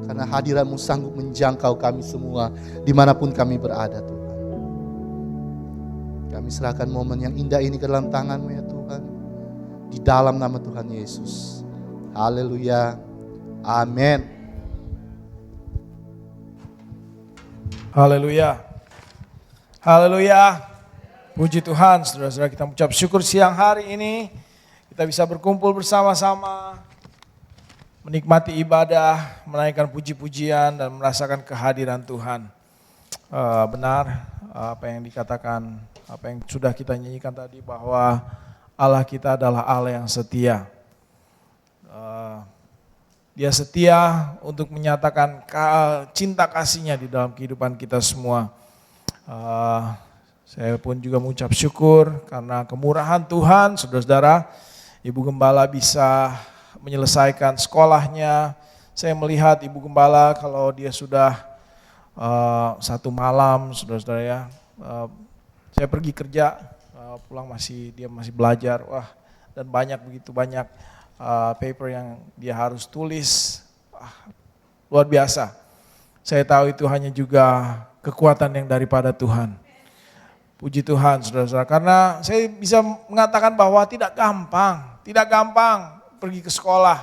Karena hadirat-Mu sanggup menjangkau kami semua dimanapun kami berada Tuhan. Kami serahkan momen yang indah ini ke dalam tangan-Mu ya Tuhan. Di dalam nama Tuhan Yesus. Haleluya. Amin.
Haleluya. Haleluya. Puji Tuhan, saudara-saudara, kita mengucap syukur siang hari ini. Kita bisa berkumpul bersama-sama, menikmati ibadah, menaikkan puji-pujian dan merasakan kehadiran Tuhan. Benar apa yang dikatakan, apa yang sudah kita nyanyikan tadi, bahwa Allah kita adalah Allah yang setia. Dia setia untuk menyatakan cinta kasih-Nya di dalam kehidupan kita semua. Saya pun juga mengucap syukur karena kemurahan Tuhan, saudara-saudara, Ibu Gembala bisa menyelesaikan sekolahnya. Saya melihat Ibu Gembala kalau dia sudah satu malam, saudara-saudara ya, saya pergi kerja, pulang dia masih belajar, wah, dan begitu banyak paper yang dia harus tulis, luar biasa. Saya tahu itu hanya juga kekuatan yang daripada Tuhan. Puji Tuhan saudara-saudara, karena saya bisa mengatakan bahwa tidak gampang pergi ke sekolah,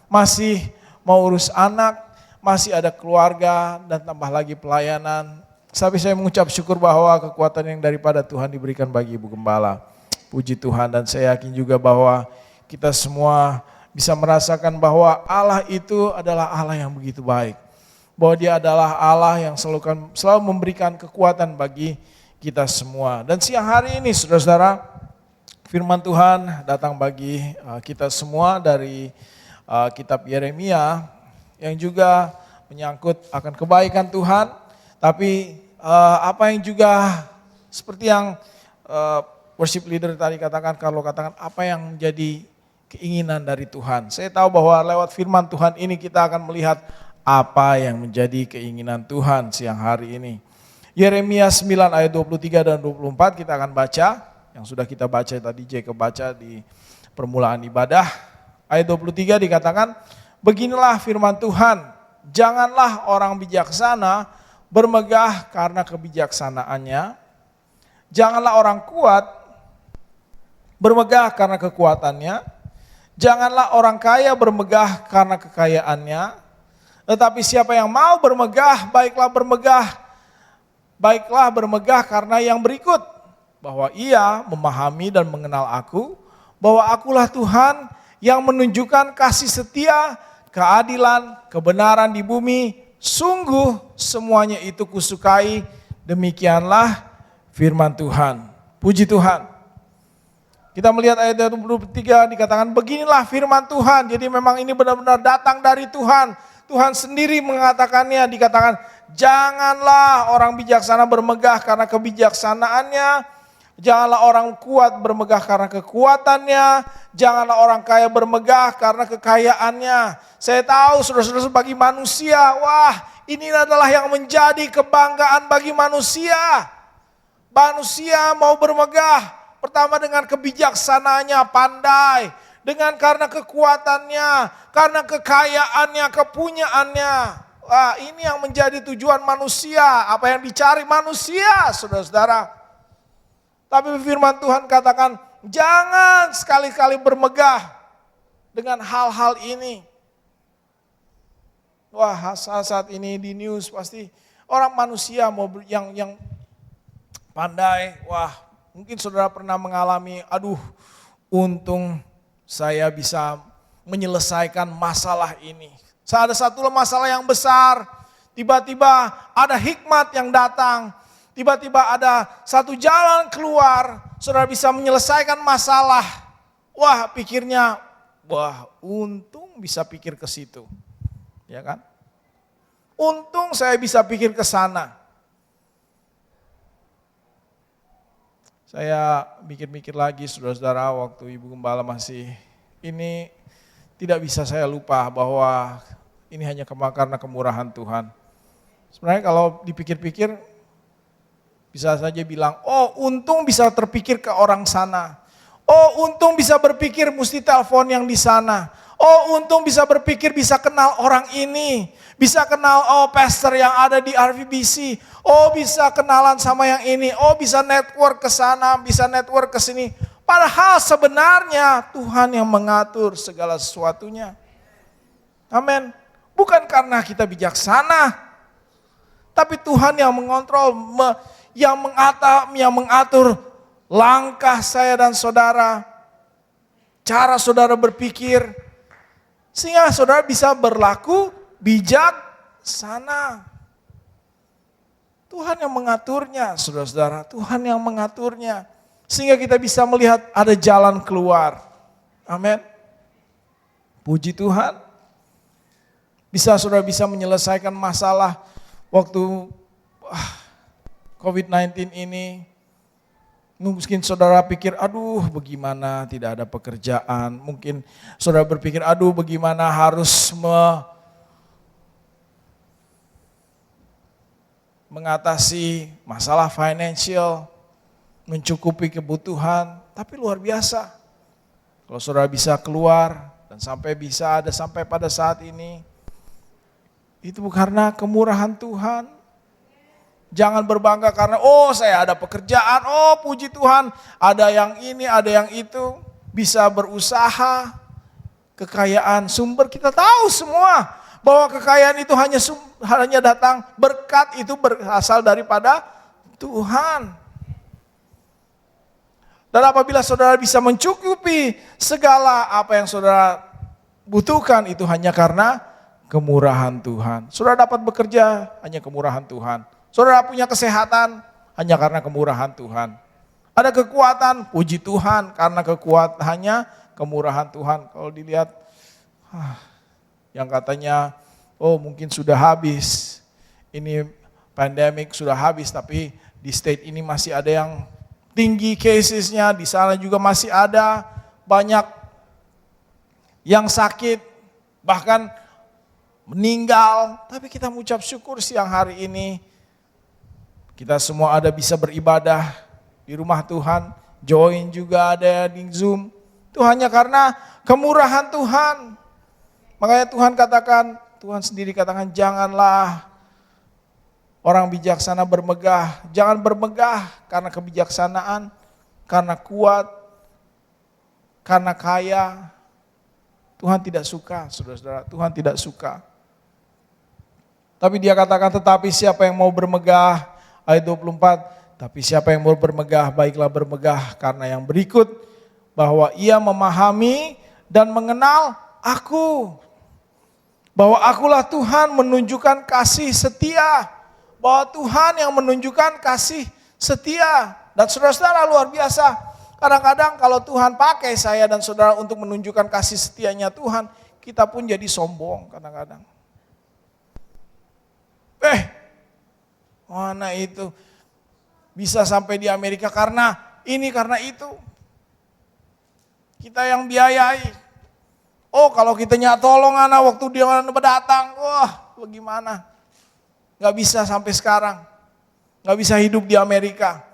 masih mau urus anak, masih ada keluarga dan tambah lagi pelayanan. Tapi saya mengucap syukur bahwa kekuatan yang daripada Tuhan diberikan bagi Ibu Gembala. Puji Tuhan, dan saya yakin juga bahwa kita semua bisa merasakan bahwa Allah itu adalah Allah yang begitu baik. Bahwa Dia adalah Allah yang selalu memberikan kekuatan bagi kita semua. Dan siang hari ini saudara-saudara, firman Tuhan datang bagi kita semua dari kitab Yeremia yang juga menyangkut akan kebaikan Tuhan. Tapi apa yang juga seperti yang worship leader tadi katakan, kalau katakan apa yang menjadi keinginan dari Tuhan. Saya tahu bahwa lewat firman Tuhan ini kita akan melihat apa yang menjadi keinginan Tuhan siang hari ini. Yeremia 9 ayat 23 dan 24 kita akan baca, yang sudah kita baca tadi, Jacob baca di permulaan ibadah. Ayat 23 dikatakan, beginilah firman Tuhan, janganlah orang bijaksana bermegah karena kebijaksanaannya, janganlah orang kuat bermegah karena kekuatannya, janganlah orang kaya bermegah karena kekayaannya, tetapi siapa yang mau bermegah, baiklah bermegah karena yang berikut, bahwa ia memahami dan mengenal aku, bahwa akulah Tuhan yang menunjukkan kasih setia, keadilan, kebenaran di bumi, sungguh semuanya itu kusukai, demikianlah firman Tuhan. Puji Tuhan. Kita melihat ayat 23 dikatakan, beginilah firman Tuhan, jadi memang ini benar-benar datang dari Tuhan. Tuhan sendiri mengatakannya, dikatakan janganlah orang bijaksana bermegah karena kebijaksanaannya, janganlah orang kuat bermegah karena kekuatannya, janganlah orang kaya bermegah karena kekayaannya. Saya tahu saudara-saudara, bagi manusia, wah, ini adalah yang menjadi kebanggaan bagi manusia. Manusia mau bermegah, pertama dengan kebijaksanaannya, pandai. Dengan karena kekuatannya, karena kekayaannya, kepunyaannya. Wah, ini yang menjadi tujuan manusia, apa yang dicari manusia, saudara-saudara. Tapi firman Tuhan katakan, jangan sekali-kali bermegah dengan hal-hal ini. Wah, saat ini di news pasti orang manusia mau yang pandai. Wah, mungkin saudara pernah mengalami, aduh, untung saya bisa menyelesaikan masalah ini. Ada satu masalah yang besar, tiba-tiba ada hikmat yang datang, tiba-tiba ada satu jalan keluar, saudara bisa menyelesaikan masalah. Wah, pikirnya, wah, untung bisa pikir ke situ. Ya kan? Untung saya bisa pikir ke sana. Saya mikir-mikir lagi saudara-saudara, waktu Ibu Gembala masih ini, tidak bisa saya lupa bahwa ini hanya karena kemurahan Tuhan. Sebenarnya kalau dipikir-pikir, Bisa saja bilang, oh untung bisa terpikir ke orang sana. Oh untung bisa berpikir mesti telepon yang di sana. Oh untung bisa berpikir bisa kenal orang ini. Bisa kenal pastor yang ada di RVBC. Oh bisa kenalan sama yang ini. Oh bisa network ke sana, bisa network ke sini. Padahal sebenarnya Tuhan yang mengatur segala sesuatunya. Amin. Bukan karena kita bijaksana. Tapi Tuhan yang mengontrol, yang mengatur langkah saya dan saudara, cara saudara berpikir, sehingga saudara bisa berlaku bijaksana. Tuhan yang mengaturnya, saudara-saudara, Tuhan yang mengaturnya. Sehingga kita bisa melihat ada jalan keluar. Amin. Puji Tuhan. Saudara bisa menyelesaikan masalah waktu COVID-19 ini. Mungkin saudara pikir, aduh bagaimana tidak ada pekerjaan. Mungkin saudara berpikir, aduh bagaimana harus mengatasi masalah financial, mencukupi kebutuhan. Tapi luar biasa. Kalau saudara bisa keluar dan sampai pada saat ini, itu bukan karena kemurahan Tuhan. Jangan berbangga karena saya ada pekerjaan, puji Tuhan, ada yang ini, ada yang itu, bisa berusaha, kekayaan, sumber kita tahu semua bahwa kekayaan itu hanya datang, berkat itu berasal daripada Tuhan. Dan apabila saudara bisa mencukupi segala apa yang saudara butuhkan, itu hanya karena kemurahan Tuhan. Saudara dapat bekerja, hanya kemurahan Tuhan. Saudara punya kesehatan hanya karena kemurahan Tuhan. Ada kekuatan, puji Tuhan karena kekuatannya kemurahan Tuhan. Kalau dilihat yang katanya mungkin sudah habis, ini pandemik sudah habis, tapi di state ini masih ada yang tinggi casesnya, di sana juga masih ada banyak yang sakit, bahkan meninggal. Tapi kita mengucap syukur siang hari ini, kita semua ada bisa beribadah di rumah Tuhan, join juga ada di Zoom. Itu hanya karena kemurahan Tuhan. Makanya Tuhan sendiri katakan, janganlah orang bijaksana bermegah. Jangan bermegah karena kebijaksanaan, karena kuat, karena kaya. Tuhan tidak suka, saudara-saudara, Tuhan tidak suka. Tapi dia katakan, tetapi siapa yang mau bermegah, ayat 24, tapi siapa yang mau bermegah, baiklah bermegah karena yang berikut, bahwa ia memahami dan mengenal aku. Bahwa akulah Tuhan menunjukkan kasih setia. Bahwa Tuhan yang menunjukkan kasih setia. Dan saudara-saudara luar biasa, kadang-kadang kalau Tuhan pakai saya dan saudara untuk menunjukkan kasih setianya Tuhan, kita pun jadi sombong kadang-kadang. Mana itu bisa sampai di Amerika karena ini, karena itu. Kita yang biayai. Kalau kita tolong anak waktu dia datang, bagaimana? Gak bisa sampai sekarang. Gak bisa hidup di Amerika.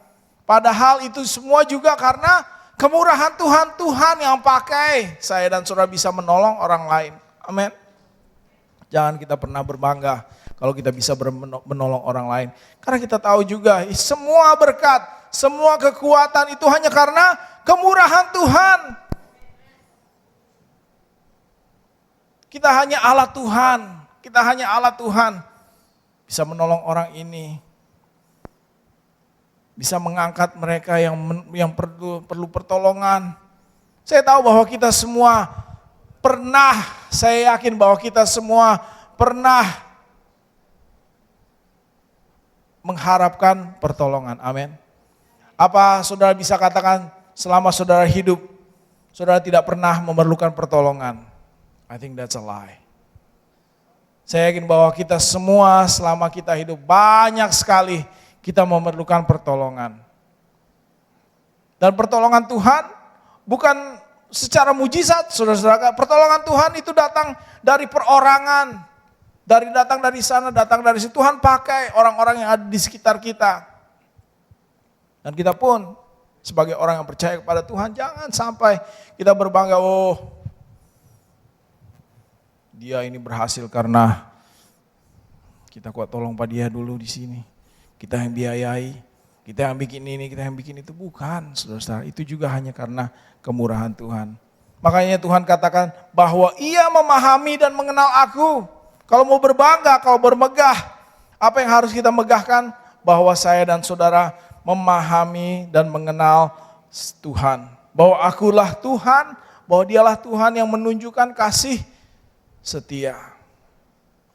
Padahal itu semua juga karena kemurahan Tuhan. Tuhan yang pakai saya dan saudara bisa menolong orang lain. Amin. Jangan kita pernah berbangga kalau kita bisa menolong orang lain. Karena kita tahu juga semua berkat, semua kekuatan itu hanya karena kemurahan Tuhan. Kita hanya alat Tuhan. Kita hanya alat Tuhan. Bisa menolong orang ini. Bisa mengangkat mereka yang perlu pertolongan. Saya tahu bahwa kita semua saya yakin bahwa kita semua pernah mengharapkan pertolongan. Amin. Apa saudara bisa katakan selama saudara hidup, saudara tidak pernah memerlukan pertolongan? I think that's a lie. Saya yakin bahwa kita semua selama kita hidup banyak sekali kita memerlukan pertolongan. Dan pertolongan Tuhan bukan secara mujizat, saudara-saudara. Pertolongan Tuhan itu datang dari perorangan. Datang dari sana, datang dari situ. Tuhan pakai orang-orang yang ada di sekitar kita. Dan kita pun sebagai orang yang percaya kepada Tuhan, jangan sampai kita berbangga, oh dia ini berhasil karena kita kuat tolong Pak dia dulu di sini. Kita yang biayai, kita yang bikin ini, kita yang bikin itu. Bukan, saudara-saudara, itu juga hanya karena kemurahan Tuhan. Makanya Tuhan katakan bahwa ia memahami dan mengenal aku. Kalau mau berbangga, kalau bermegah, apa yang harus kita megahkan? Bahwa saya dan saudara memahami dan mengenal Tuhan. Bahwa akulah Tuhan, bahwa dialah Tuhan yang menunjukkan kasih setia.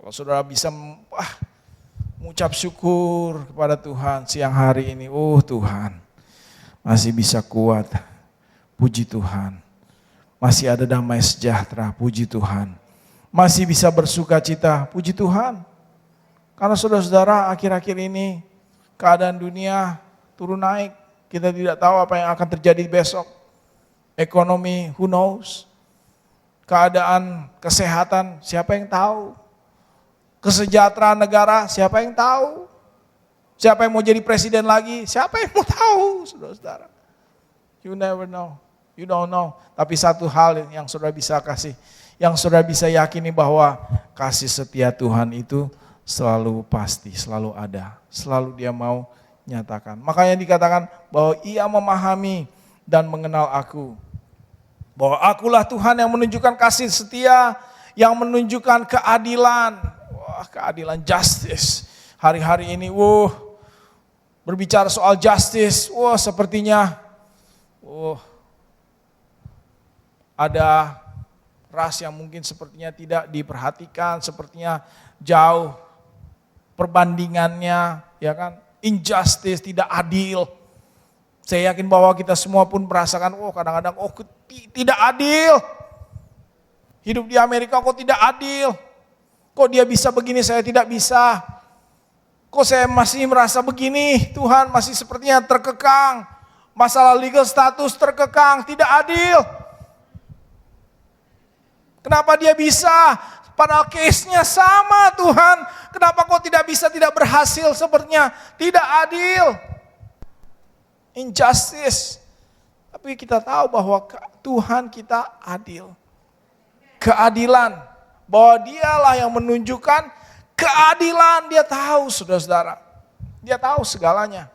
Kalau saudara bisa mengucap syukur kepada Tuhan siang hari ini. Oh Tuhan, masih bisa kuat. Puji Tuhan. Masih ada damai sejahtera. Puji Tuhan. Masih bisa bersuka cita. Puji Tuhan. Karena saudara-saudara akhir-akhir ini keadaan dunia turun naik. Kita tidak tahu apa yang akan terjadi besok. Ekonomi, who knows. Keadaan kesehatan, siapa yang tahu. Kesejahteraan negara, siapa yang tahu. Siapa yang mau jadi presiden lagi, siapa yang mau tahu, saudara-saudara. You never know, you don't know. Tapi satu hal yang saudara bisa kasih, yang saudara bisa yakini bahwa kasih setia Tuhan itu selalu pasti, selalu ada. Selalu dia mau nyatakan. Makanya dikatakan bahwa ia memahami dan mengenal aku. Bahwa akulah Tuhan yang menunjukkan kasih setia, yang menunjukkan keadilan. Wah, keadilan, justice. Hari-hari ini, berbicara soal justice, sepertinya, ada ras yang mungkin sepertinya tidak diperhatikan, sepertinya jauh perbandingannya, ya kan? Injustice, tidak adil. Saya yakin bahwa kita semua pun merasakan, kadang-kadang, tidak adil. Hidup di Amerika kok tidak adil. Kok dia bisa begini, saya tidak bisa. Kok saya masih merasa begini, Tuhan masih sepertinya terkekang. Masalah legal status terkekang, tidak adil. Kenapa dia bisa? Padahal case-nya sama Tuhan. Kenapa kok tidak bisa, tidak berhasil sepertinya? Tidak adil. Injustice. Tapi kita tahu bahwa Tuhan kita adil. Keadilan. Bahwa dialah yang menunjukkan keadilan. Dia tahu, saudara-saudara. Dia tahu segalanya.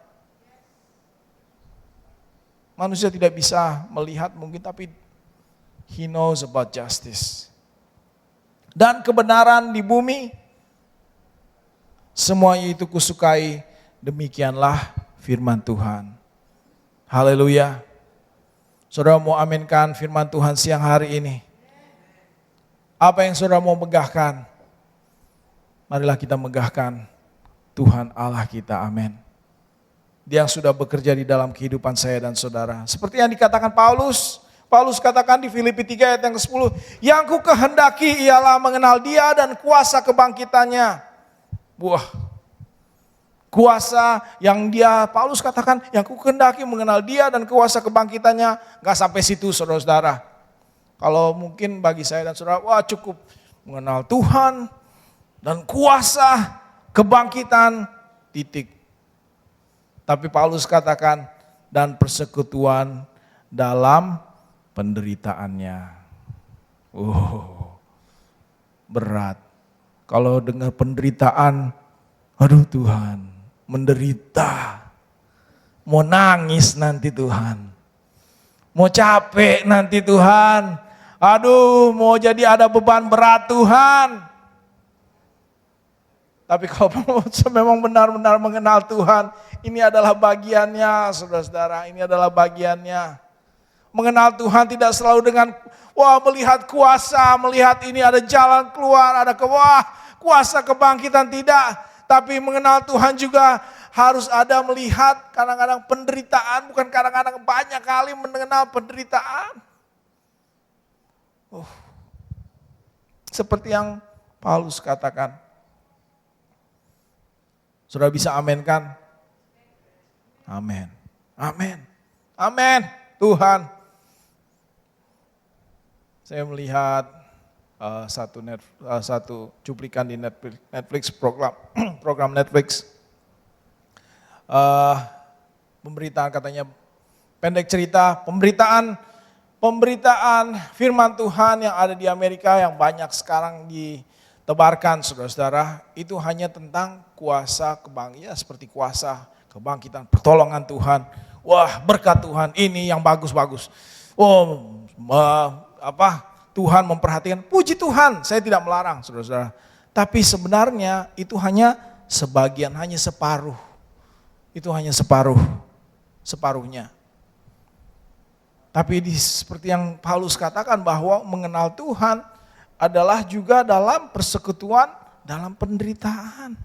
Manusia tidak bisa melihat mungkin, tapi He knows about justice. Dan kebenaran di bumi, semuanya itu kusukai, demikianlah firman Tuhan. Haleluya. Saudara mau aminkan firman Tuhan siang hari ini? Apa yang saudara mau megahkan? Marilah kita megahkan Tuhan Allah kita, amin. Dia yang sudah bekerja di dalam kehidupan saya dan saudara. Seperti yang dikatakan Paulus katakan di Filipi 3 ayat yang ke-10, yang ku kehendaki ialah mengenal dia dan kuasa kebangkitannya. Kuasa yang Paulus katakan, yang ku kehendaki mengenal dia dan kuasa kebangkitannya. Gak sampai situ saudara-saudara. Kalau mungkin bagi saya dan saudara, cukup mengenal Tuhan dan kuasa kebangkitan, titik. Tapi Paulus katakan, dan persekutuan dalam penderitaannya. Berat. Kalau dengar penderitaan, aduh Tuhan, menderita. Mau nangis nanti Tuhan. Mau capek nanti Tuhan. Aduh, mau jadi ada beban berat Tuhan. Tapi kalau memang benar-benar mengenal Tuhan, ini adalah bagiannya, saudara-saudara, ini adalah bagiannya. Mengenal Tuhan tidak selalu dengan melihat kuasa, melihat ini ada jalan keluar, ada kuasa kebangkitan, tidak. Tapi mengenal Tuhan juga harus ada melihat kadang-kadang penderitaan, bukan kadang-kadang, banyak kali mengenal penderitaan. Seperti yang Paulus katakan. Saudara bisa amin kan? Amin. Amin. Amin. Tuhan. Saya melihat satu cuplikan di Netflix program Netflix. pemberitaan katanya, pendek cerita, pemberitaan firman Tuhan yang ada di Amerika yang banyak sekarang ditebarkan saudara-saudara, itu hanya tentang kuasa kebangkitan, seperti kuasa kebangkitan, pertolongan Tuhan. Wah, berkat Tuhan ini yang bagus-bagus. Tuhan memperhatikan, puji Tuhan, saya tidak melarang saudara-saudara. Tapi sebenarnya itu hanya sebagian, hanya separuh. Itu hanya separuhnya. Tapi seperti yang Paulus katakan bahwa mengenal Tuhan adalah juga dalam persekutuan, dalam penderitaan.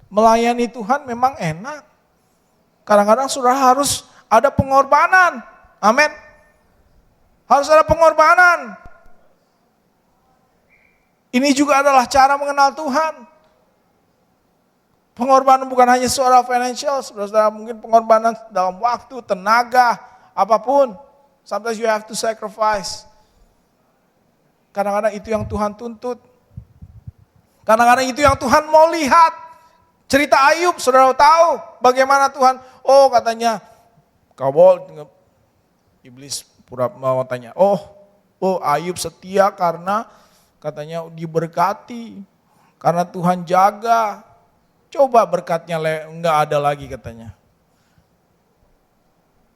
Melayani Tuhan memang enak. Kadang-kadang saudara harus ada pengorbanan. Amin. Harus ada pengorbanan. Ini juga adalah cara mengenal Tuhan. Pengorbanan bukan hanya soal financial, saudara-saudara, mungkin pengorbanan dalam waktu, tenaga, apapun. Sometimes you have to sacrifice. Kadang-kadang itu yang Tuhan tuntut. Kadang-kadang itu yang Tuhan mau lihat. Cerita Ayub, saudara tahu bagaimana Tuhan, katanya, iblis pura mau tanya, Ayub setia karena katanya diberkati. Karena Tuhan jaga. Coba berkatnya enggak ada lagi katanya.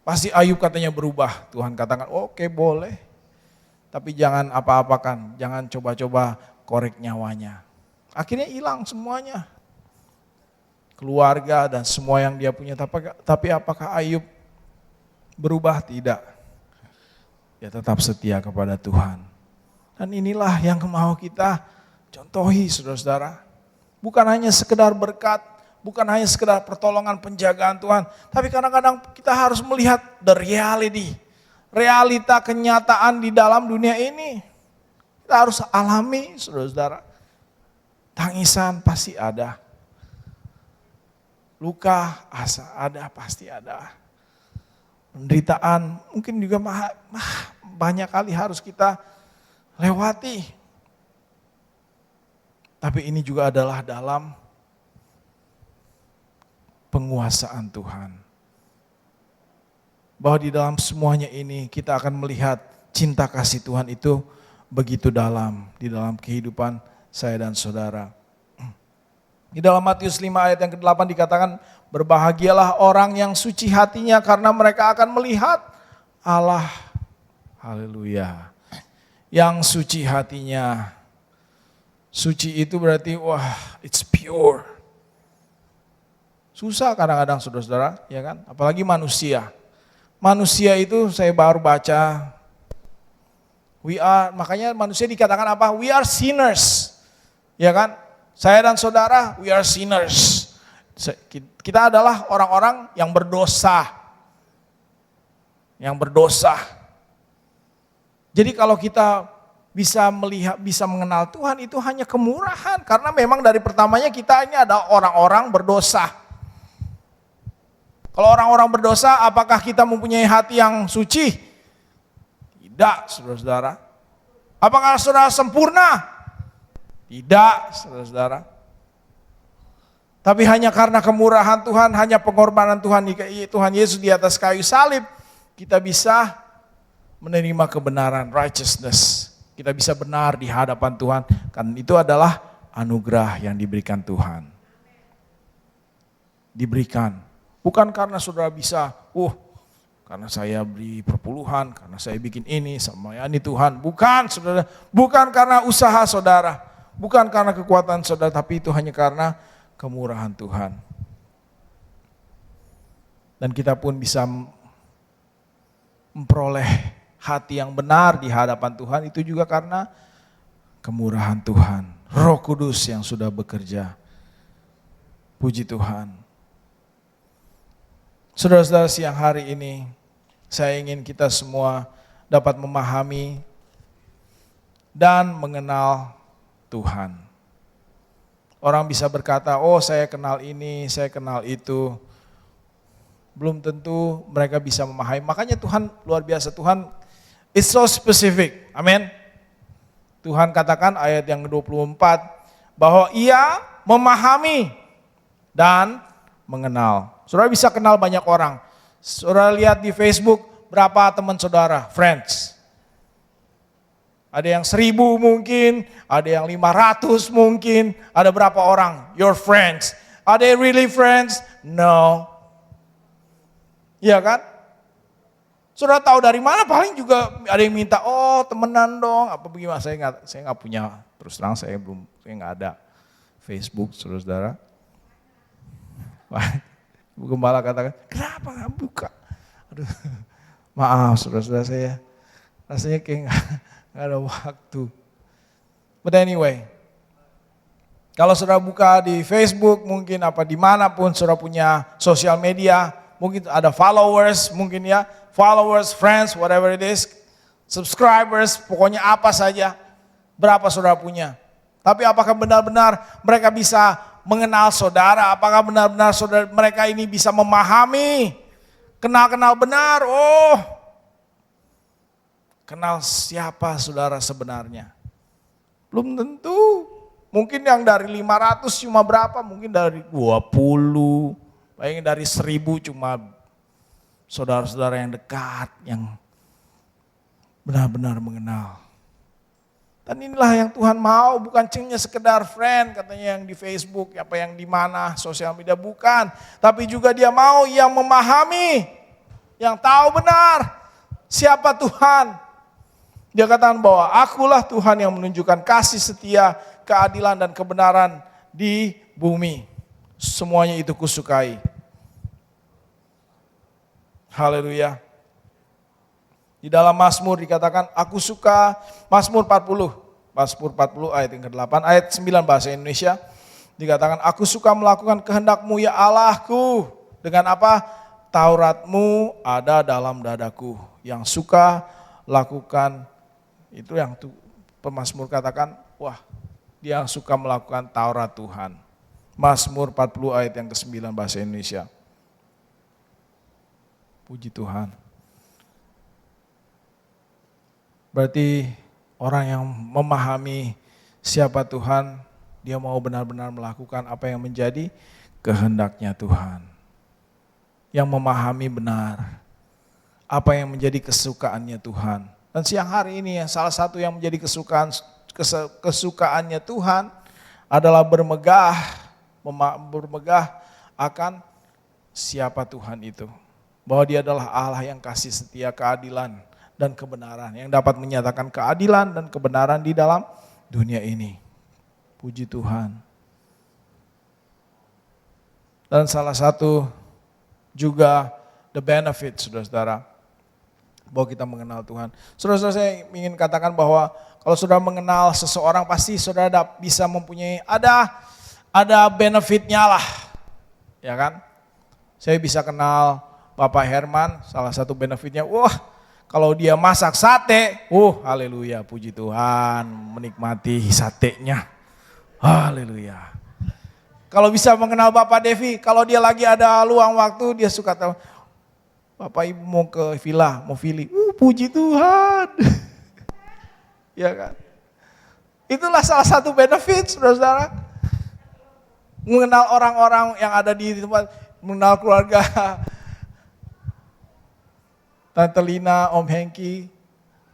Pasti Ayub katanya berubah. Tuhan katakan, oke, boleh. Tapi jangan apa-apakan, jangan coba-coba korek nyawanya. Akhirnya hilang semuanya. Keluarga dan semua yang dia punya. Tapi apakah Ayub berubah? Tidak. Dia tetap setia kepada Tuhan. Dan inilah yang mau kita contohi saudara-saudara. Bukan hanya sekedar berkat, bukan hanya sekedar pertolongan penjagaan Tuhan. Tapi kadang-kadang kita harus melihat the reality. Realita kenyataan di dalam dunia ini. Kita harus alami saudara-saudara. Tangisan pasti ada. Luka, asa ada, pasti ada. Penderitaan mungkin juga banyak kali harus kita lewati. Tapi ini juga adalah dalam penguasaan Tuhan. Bahwa di dalam semuanya ini kita akan melihat cinta kasih Tuhan itu begitu dalam di dalam kehidupan saya dan saudara. Di dalam Matius 5 ayat yang ke-8 dikatakan, berbahagialah orang yang suci hatinya karena mereka akan melihat Allah. Haleluya. Yang suci hatinya. Suci itu berarti it's pure. Susah kadang-kadang saudara-saudara, ya kan? Apalagi manusia. Manusia itu saya baru baca, makanya manusia dikatakan apa? We are sinners. Ya kan? Saya dan saudara, we are sinners. Kita adalah orang-orang yang berdosa. Yang berdosa. Jadi kalau kita bisa melihat, bisa mengenal Tuhan itu hanya kemurahan. Karena memang dari pertamanya kita ini ada orang-orang berdosa. Kalau orang-orang berdosa, apakah kita mempunyai hati yang suci? Tidak, saudara-saudara. Apakah saudara sempurna? Tidak, saudara-saudara. Tapi hanya karena kemurahan Tuhan, hanya pengorbanan Tuhan Yesus di atas kayu salib, kita bisa menerima kebenaran, righteousness. Kita bisa benar di hadapan Tuhan, kan itu adalah anugerah yang diberikan Tuhan. Diberikan, bukan karena saudara bisa, karena saya beri perpuluhan, karena saya bikin ini, semayani Tuhan. Bukan saudara, bukan karena usaha saudara, bukan karena kekuatan saudara, tapi itu hanya karena kemurahan Tuhan. Dan kita pun bisa memperoleh hati yang benar di hadapan Tuhan itu juga karena kemurahan Tuhan. Roh Kudus yang sudah bekerja. Puji Tuhan. Saudara-saudara, siang hari ini saya ingin kita semua dapat memahami dan mengenal Tuhan. Orang bisa berkata, saya kenal ini, saya kenal itu. Belum tentu mereka bisa memahami. Makanya Tuhan luar biasa, Tuhan it's so specific, amin. Tuhan katakan ayat yang ke-24, bahwa ia memahami dan mengenal. Saudara bisa kenal banyak orang, Saudara lihat di Facebook berapa teman saudara, friends. Ada yang 1000 mungkin, ada yang 500 mungkin, ada berapa orang, your friends. Are they really friends? No. Iya kan? Saudara tahu dari mana? Paling juga ada yang minta, oh temenan dong, apa bagaimana? Saya nggak punya, terus terang saya nggak ada Facebook, saudara. Ibu Gembala katakan, kenapa nggak buka? Aduh, maaf saudara-saudara saya, rasanya kayak nggak ada waktu. But anyway, kalau saudara buka di Facebook, mungkin apa dimanapun saudara punya sosial media, mungkin ada followers, mungkin ya, followers, friends, whatever it is, subscribers, pokoknya apa saja, berapa saudara punya. Tapi apakah benar-benar mereka bisa mengenal saudara? Apakah benar-benar saudara mereka ini bisa memahami, kenal benar? Oh, kenal siapa saudara sebenarnya? Belum tentu. Mungkin yang dari 500 cuma berapa? Mungkin dari 20. Bayangin dari 1000 cuma saudara-saudara yang dekat, yang benar-benar mengenal. Dan inilah yang Tuhan mau, bukan cuma sekedar friend katanya yang di Facebook, apa yang di mana, sosial media, bukan. Tapi juga dia mau yang memahami, yang tahu benar siapa Tuhan. Dia katakan bahwa akulah Tuhan yang menunjukkan kasih setia, keadilan dan kebenaran di bumi. Semuanya itu kusukai. Haleluya. Di dalam Mazmur dikatakan, aku suka, Mazmur 40. Mazmur 40 ayat yang ke-8, ayat 9 bahasa Indonesia. Dikatakan, aku suka melakukan kehendak-Mu ya Allahku. Dengan apa? Taurat-Mu ada dalam dadaku. Yang suka lakukan, itu yang pemazmur katakan, wah, dia yang suka melakukan Taurat Tuhan. Mazmur 40 ayat yang ke-9 bahasa Indonesia. Puji Tuhan. Berarti orang yang memahami siapa Tuhan, dia mau benar-benar melakukan apa yang menjadi kehendaknya Tuhan. Yang memahami benar apa yang menjadi kesukaannya Tuhan. Dan siang hari ini salah satu yang menjadi kesukaannya Tuhan adalah bermegah akan siapa Tuhan itu. Bahwa dia adalah Allah yang kasih setia, keadilan dan kebenaran, yang dapat menyatakan keadilan dan kebenaran di dalam dunia ini. Puji Tuhan. Dan salah satu juga the benefit, saudara-saudara, bahwa kita mengenal Tuhan. Saudara-saudara, saya ingin katakan bahwa kalau saudara mengenal seseorang, pasti saudara bisa mempunyai, ada benefitnya lah, ya kan? Saya bisa kenal Bapak Herman, salah satu benefitnya, wah, kalau dia masak sate, haleluya, puji Tuhan, menikmati satenya, haleluya. Kalau bisa mengenal Bapak Devi, kalau dia lagi ada luang waktu, dia suka tahu, Bapak Ibu mau ke villa, mau Vili, puji Tuhan. Ya kan? Itulah salah satu benefit, saudara-saudara. Mengenal orang-orang yang ada di tempat, mengenal keluarga Tante Lina, Om Hengki,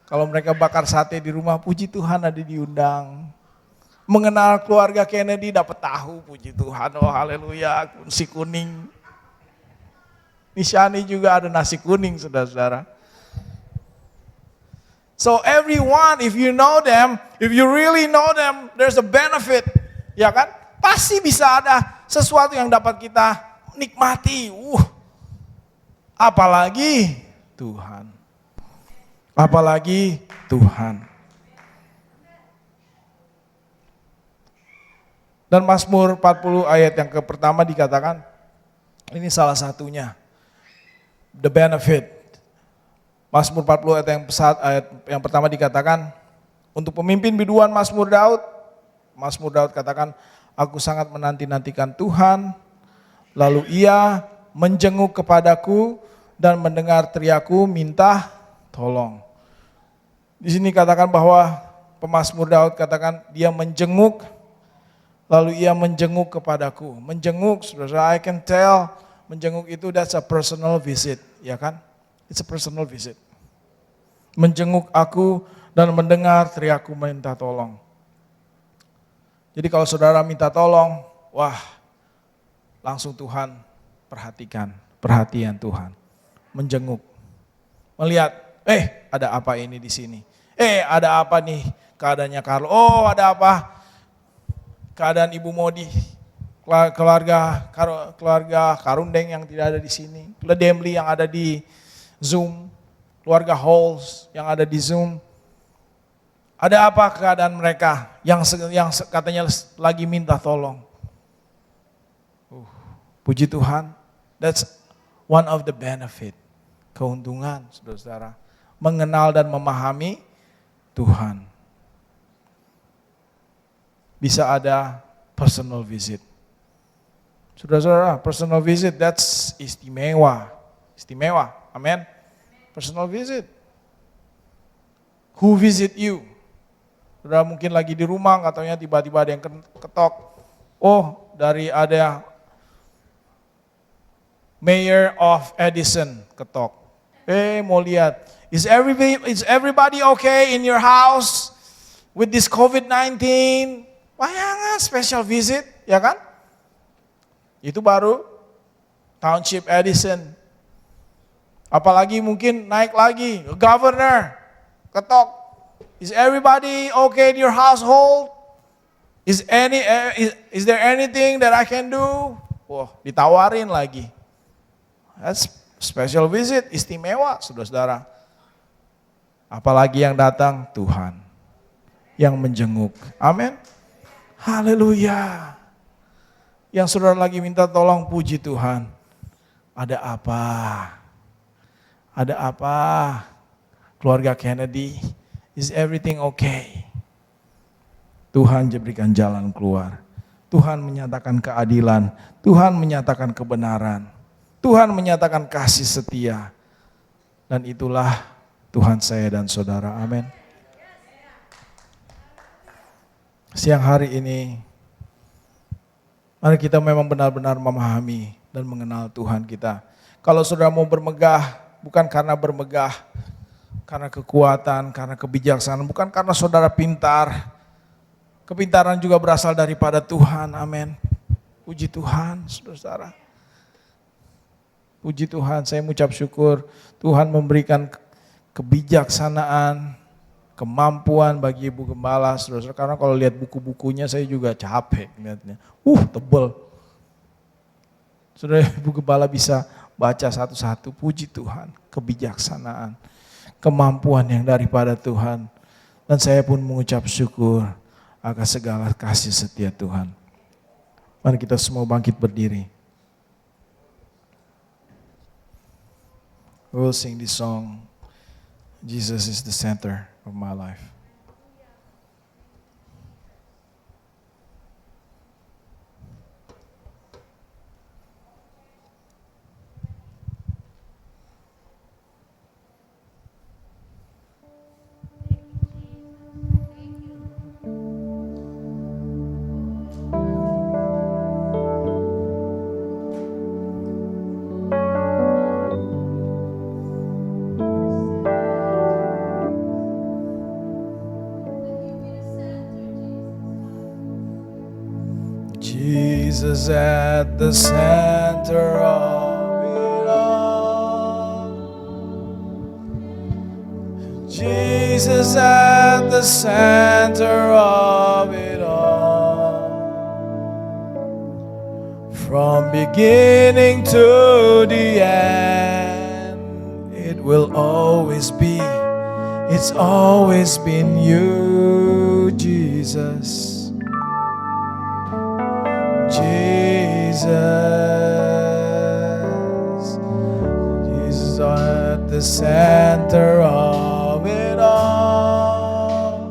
kalau mereka bakar sate di rumah, puji Tuhan ada diundang. Mengenal keluarga Kennedy dapat tahu, puji Tuhan, oh haleluya, nasi kuning. Nishani juga ada nasi kuning, saudara-saudara. So everyone, if you know them, if you really know them, there's a benefit, ya kan? Pasti bisa ada sesuatu yang dapat kita nikmati. Apalagi Tuhan. Apalagi Tuhan. Dan Mazmur 40 ayat yang pertama dikatakan, ini salah satunya, the benefit. Mazmur 40 ayat yang pertama dikatakan, untuk pemimpin biduan Mazmur Daud katakan, aku sangat menanti-nantikan Tuhan, lalu ia menjenguk kepadaku dan mendengar teriakku minta tolong. Di sini katakan bahwa pemazmur Daud katakan dia menjenguk, lalu ia menjenguk kepadaku. Menjenguk, saudara, I can tell, Menjenguk itu that's a personal visit, ya kan? It's a personal visit. Menjenguk aku dan mendengar teriakku minta tolong. Jadi kalau saudara minta tolong, wah, langsung Tuhan perhatian Tuhan. Menjenguk. Melihat, ada apa ini di sini? Ada apa nih keadaannya Carlo? Oh, ada apa? Keadaan Ibu Modi, keluarga Karundeng yang tidak ada di sini, Ledemli yang ada di Zoom, keluarga Halls yang ada di Zoom. Ada apa keadaan mereka yang katanya lagi minta tolong? Puji Tuhan, that's one of the benefit, keuntungan saudara-saudara, mengenal dan memahami Tuhan. Bisa ada personal visit. Saudara-saudara, personal visit that's istimewa. Istimewa, amin. Personal visit. Who visit you? Saudara mungkin lagi di rumah, katanya tiba-tiba ada yang ketok. Oh, dari ada Mayor of Edison ketok. Mau lihat, is everybody okay in your house with this COVID-19? Bayangan special visit, ya kan? Itu baru Township Edison. Apalagi mungkin naik lagi, governor ketok. Is everybody okay in your household? Is there anything that I can do? Wah, ditawarin lagi. That's special visit, istimewa, saudara-saudara. Apalagi yang datang Tuhan, yang menjenguk. Amin. Haleluya. Yang saudara lagi minta tolong, puji Tuhan. Ada apa? Ada apa? Keluarga Kennedy, is everything okay? Tuhan berikan jalan keluar. Tuhan menyatakan keadilan. Tuhan menyatakan kebenaran. Tuhan menyatakan kasih setia. Dan itulah Tuhan saya dan saudara. Amin. Siang hari ini, mari kita memang benar-benar memahami dan mengenal Tuhan kita. Kalau saudara mau bermegah, bukan karena bermegah, karena kekuatan, karena kebijaksanaan, bukan karena saudara pintar. Kepintaran juga berasal daripada Tuhan, amin. Puji Tuhan, saudara-saudara. Puji Tuhan, saya mengucap syukur Tuhan memberikan kebijaksanaan, kemampuan bagi Ibu Gembala, saudara-saudara. Karena kalau lihat buku-bukunya saya juga capek lihatnya. Tebel. Saudara, Ibu Gembala bisa baca satu-satu, puji Tuhan, kebijaksanaan, kemampuan yang daripada Tuhan. Dan saya pun mengucap syukur akan segala kasih setia Tuhan. Mari kita semua bangkit berdiri. We'll sing this song, Jesus is the center of my life. Jesus at the center of it all. Jesus at the center of it all. From beginning to the end, it will always be, it's always been you, Jesus. Jesus at the center of it all.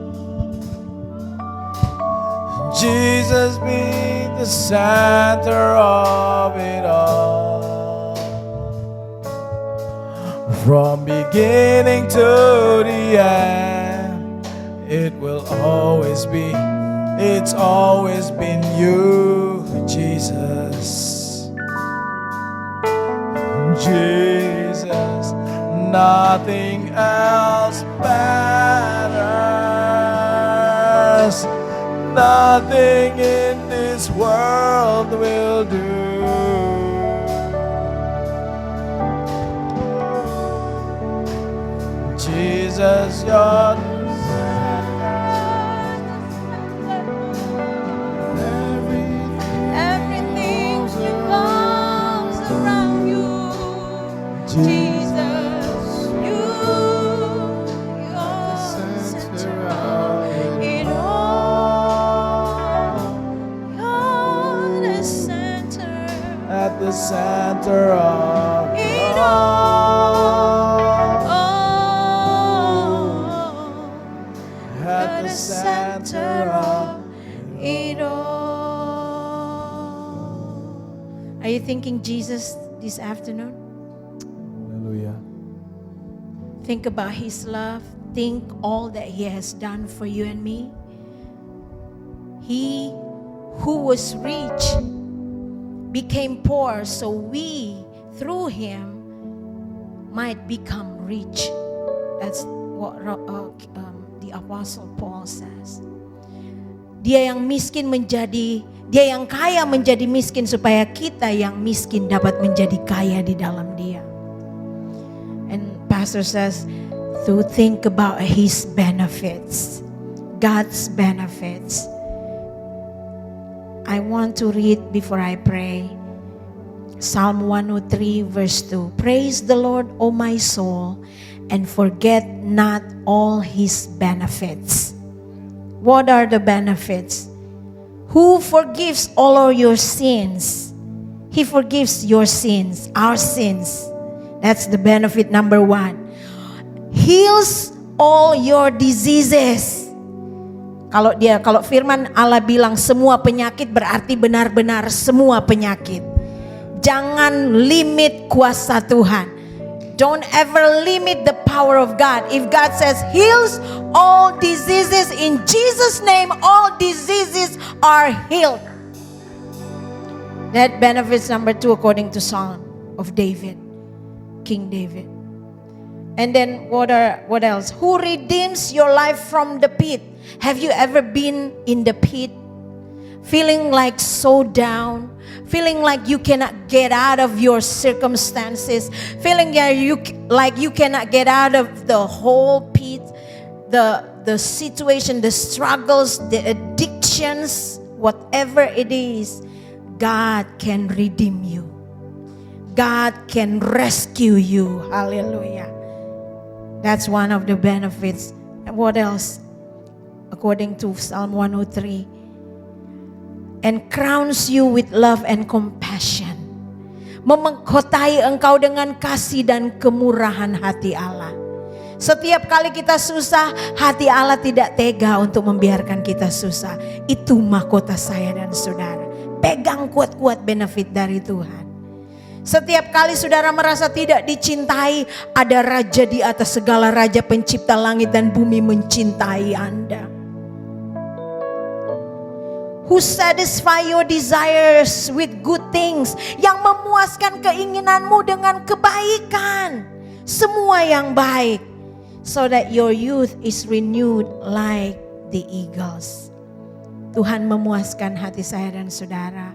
Jesus be the center of it all. From beginning to the end, it will always be, it's always been you, Jesus. Jesus, nothing else matters. Nothing in this world will do. Jesus, you're
Everything revolves around you, Jesus. You're the center of it all. You're the center
at the center of
it all.
at the center of
it all. Are you thinking Jesus this afternoon?
Hallelujah.
Think about His love. Think all that He has done for you and me. He who was rich became poor so we, through Him, might become rich. That's what the Apostle Paul says. Dia yang miskin menjadi, dia yang kaya menjadi miskin supaya kita yang miskin dapat menjadi kaya di dalam Dia. And Pastor says to think about His benefits, God's benefits. I want to read before I pray. Psalm 103 verse 2. Praise the Lord, O my soul, and forget not all His benefits. What are the benefits? Who forgives all of your sins? He forgives your sins, our sins. That's the benefit number 1. Heals all your diseases. Kalau firman Allah bilang semua penyakit, berarti benar-benar semua penyakit. Jangan limit kuasa Tuhan. Don't ever limit the power of God. If God says heals all diseases, in Jesus' name all diseases are healed. That benefits number 2 according to Psalm of David, King David. And then what else? Who redeems your life from the pit? Have you ever been in the pit? Feeling like so down, feeling like you cannot get out of your circumstances, feeling like you cannot get out of the whole pit, the situation, the struggles, the addictions, whatever it is, God can redeem you. God can rescue you. Hallelujah. That's one of the benefits. And what else? According to Psalm 103. And crowns you with love and compassion. Memengkotai engkau dengan kasih dan kemurahan hati Allah. Setiap kali kita susah, hati Allah tidak tega untuk membiarkan kita susah. Itu mahkota saya dan saudara. Pegang kuat-kuat benefit dari Tuhan. Setiap kali saudara merasa tidak dicintai, ada raja di atas segala raja, pencipta langit dan bumi mencintai Anda. Who satisfy your desires with good things, yang memuaskan keinginanmu dengan kebaikan, semua yang baik, so that your youth is renewed like the eagles. Tuhan memuaskan hati saya dan saudara.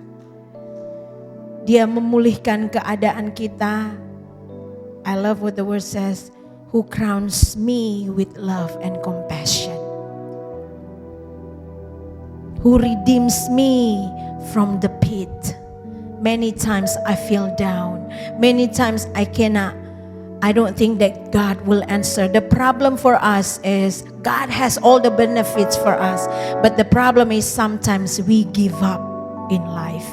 Dia memulihkan keadaan kita. I love what the word says, who crowns me with love and compassion. Who redeems me from the pit. Many times I feel down. Many times I don't think that God will answer. The problem for us is God has all the benefits for us. But the problem is sometimes we give up in life.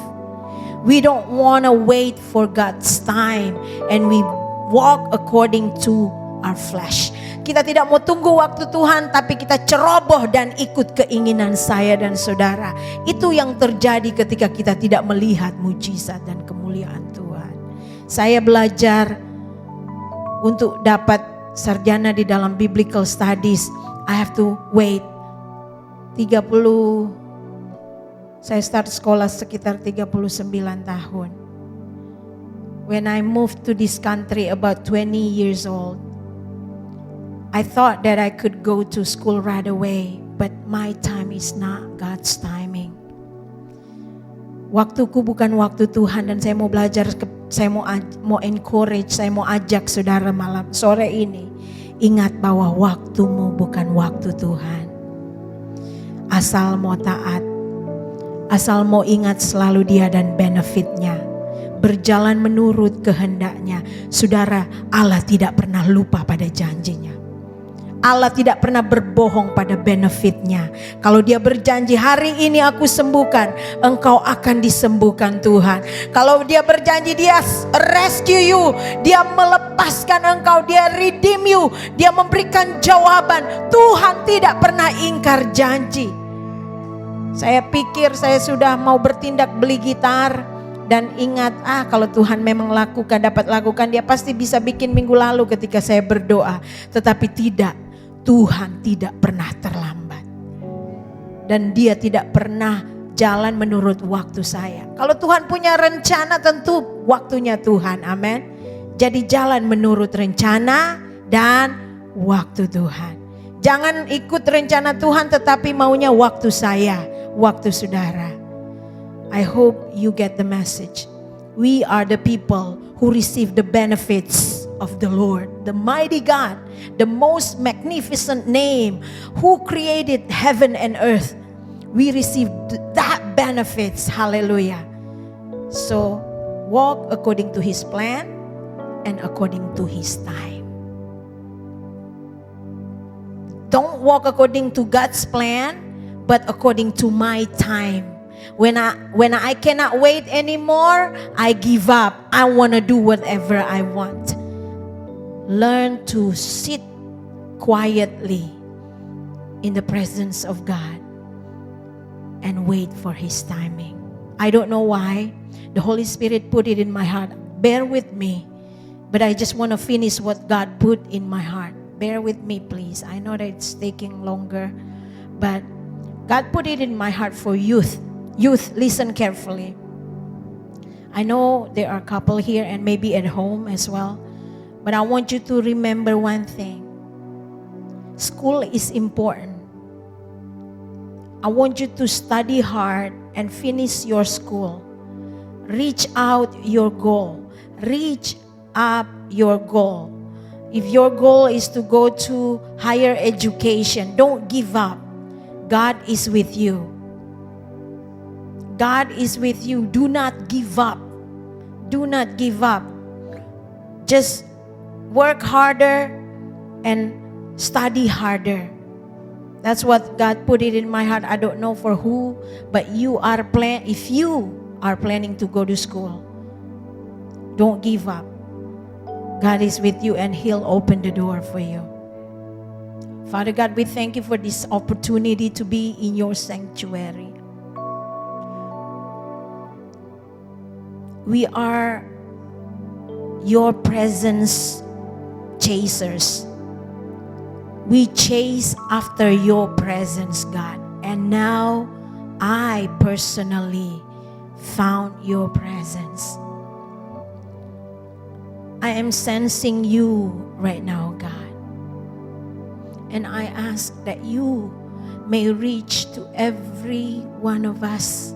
We don't want to wait for God's time. And we walk according to our flesh. Kita tidak mau tunggu waktu Tuhan, tapi kita ceroboh dan ikut keinginan saya dan saudara. Itu yang terjadi ketika kita tidak melihat mujizat dan kemuliaan Tuhan. Saya belajar untuk dapat sarjana di dalam biblical studies. I have to wait 30. Saya start sekolah sekitar 39 tahun. when I moved to this country about 20 years old, I thought that I could go to school right away, but my time is not God's timing. Waktuku bukan waktu Tuhan, dan saya mau belajar, saya mau encourage, saya mau ajak saudara malam sore ini, ingat bahwa waktumu bukan waktu Tuhan. Asal mau taat, asal mau ingat selalu Dia dan benefitnya, berjalan menurut kehendaknya. Saudara, Allah tidak pernah lupa pada janjinya. Allah tidak pernah berbohong pada benefitnya. Kalau Dia berjanji hari ini aku sembuhkan, engkau akan disembuhkan Tuhan. Kalau Dia berjanji Dia rescue you, Dia melepaskan engkau, Dia redeem you, Dia memberikan jawaban. Tuhan tidak pernah ingkar janji. Saya pikir saya sudah mau bertindak beli gitar dan ingat, kalau Tuhan memang dapat lakukan, Dia pasti bisa bikin minggu lalu ketika saya berdoa. Tetapi tidak, Tuhan tidak pernah terlambat. Dan Dia tidak pernah jalan menurut waktu saya. Kalau Tuhan punya rencana, tentu waktunya Tuhan, amin. Jadi jalan menurut rencana dan waktu Tuhan. Jangan ikut rencana Tuhan tetapi maunya waktu saya, waktu saudara. I hope you get the message. We are the people who receive the benefits of the Lord, the mighty God, the most magnificent name, who created heaven and earth. We receive that benefits. Hallelujah. So walk according to His plan and according to His time. Don't walk according to God's plan, but according to my time. When I cannot wait anymore, I give up. I want to do whatever I want. Learn to sit quietly in the presence of God and wait for His timing. I don't know why. The Holy Spirit put it in my heart. Bear with me. But I just want to finish what God put in my heart. Bear with me, please. I know that it's taking longer. But God put it in my heart for youth. Youth, listen carefully. I know there are a couple here and maybe at home as well. But I want you to remember one thing. School is important. I want you to study hard and finish your school. Reach out your goal. Reach up your goal. If your goal is to go to higher education, don't give up. God is with you. God is with you. Do not give up. Do not give up. Just work harder and study harder. That's what God put it in my heart. I don't know for who, but if you are planning to go to school, don't give up. God is with you and He'll open the door for you. Father God, we thank you for this opportunity to be in your sanctuary. We are your presence chasers. We chase after your presence, God. And now I personally found your presence. I am sensing you right now, God. And I ask that you may reach to every one of us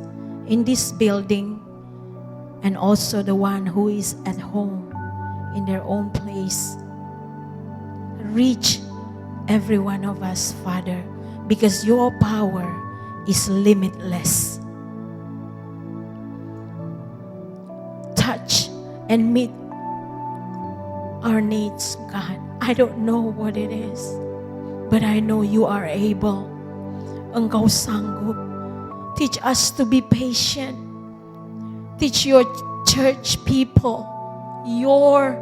in this building and also the one who is at home in their own place. Reach every one of us, Father, because your power is limitless. Touch and meet our needs, God. I don't know what it is, but I know you are able. Engkau sanggup. Teach us to be patient. Teach your church people, your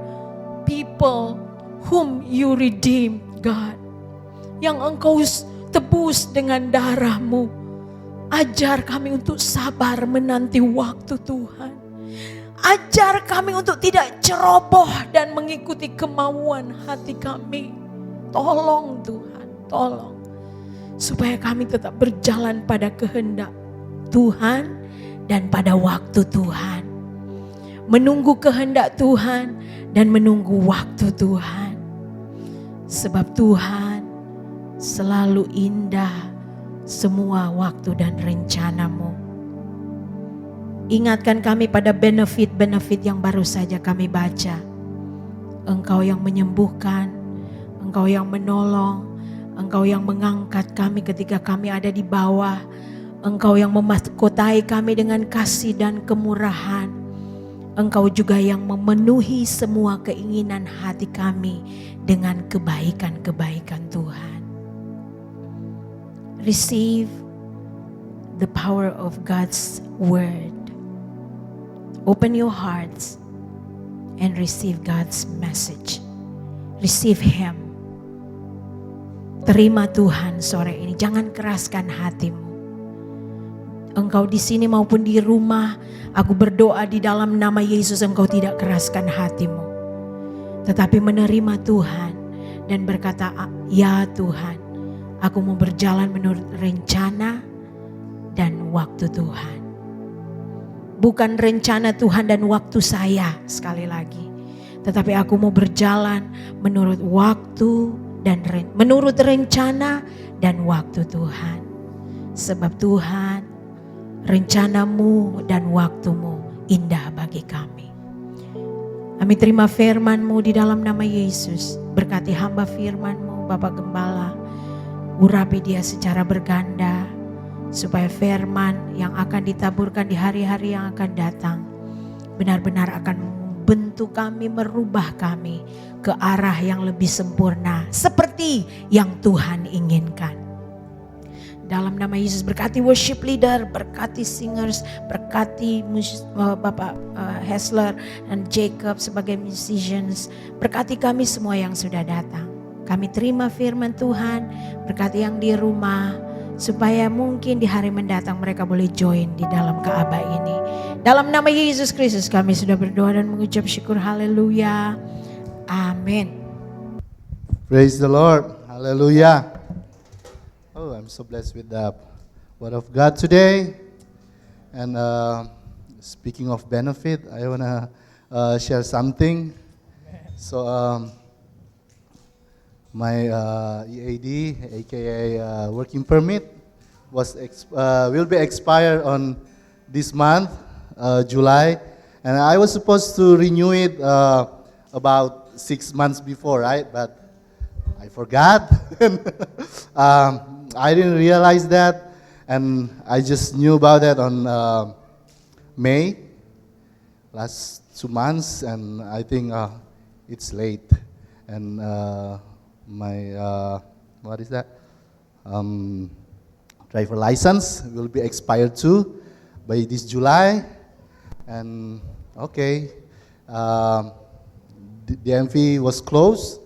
people whom you redeem, God. Yang engkau tebus dengan darah-Mu. Ajar kami untuk sabar menanti waktu Tuhan. Ajar kami untuk tidak ceroboh dan mengikuti kemauan hati kami. Tolong Tuhan, tolong. Supaya kami tetap berjalan pada kehendak Tuhan dan pada waktu Tuhan. menunggu kehendak Tuhan, dan menunggu waktu Tuhan. Sebab Tuhan selalu indah semua waktu dan rencanamu. Ingatkan kami pada benefit-benefit yang baru saja kami baca. Engkau yang menyembuhkan, Engkau yang menolong, Engkau yang mengangkat kami ketika kami ada di bawah, Engkau yang memahkotai kami dengan kasih dan kemurahan. Engkau juga yang memenuhi semua keinginan hati kami dengan kebaikan-kebaikan Tuhan. Receive the power of God's word. Open your hearts and receive God's message. Receive Him. Terima Tuhan sore ini. Jangan keraskan hatimu. Engkau di sini maupun di rumah, aku berdoa di dalam nama Yesus, engkau tidak keraskan hatimu, tetapi menerima Tuhan dan berkata, ya Tuhan, aku mau berjalan menurut rencana dan waktu Tuhan. Bukan rencana Tuhan dan waktu saya sekali lagi, tetapi aku mau berjalan menurut waktu dan menurut rencana dan waktu Tuhan. Sebab Tuhan, rencanamu dan waktumu indah bagi kami. Kami terima firman-Mu di dalam nama Yesus. Berkati hamba firman-Mu, Bapak Gembala. Urapi dia secara berganda, supaya firman yang akan ditaburkan di hari-hari yang akan datang benar-benar akan membentuk kami, merubah kami ke arah yang lebih sempurna seperti yang Tuhan inginkan. Dalam nama Yesus, berkati worship leader, berkati singers, berkati Bapak Hesler dan Jacob sebagai musicians. Berkati kami semua yang sudah datang. Kami terima firman Tuhan, berkati yang di rumah, supaya mungkin di hari mendatang mereka boleh join di dalam Ka'bah ini. Dalam nama Yesus Kristus kami sudah berdoa dan mengucap syukur. Haleluya. Amin.
Praise the Lord. Hallelujah. Oh, I'm so blessed with the word of God today. And speaking of benefit, I want to share something. So my EAD, aka working permit, will be expired on this month, July, and I was supposed to renew it about 6 months before, right? But I forgot. I didn't realize that, and I just knew about that on May, last 2 months, and I think it's late. And my what is that? Driver license will be expired too by this July, and okay, the DMV was closed,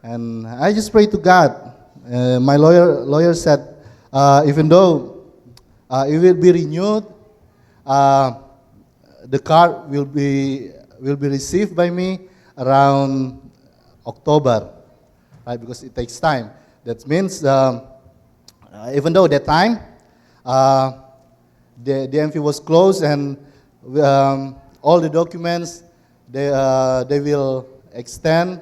and I just pray to God. My lawyer said, even though it will be renewed, the card will be received by me around October, right? Because it takes time. That means even though that time the DMV was closed and all the documents they will extend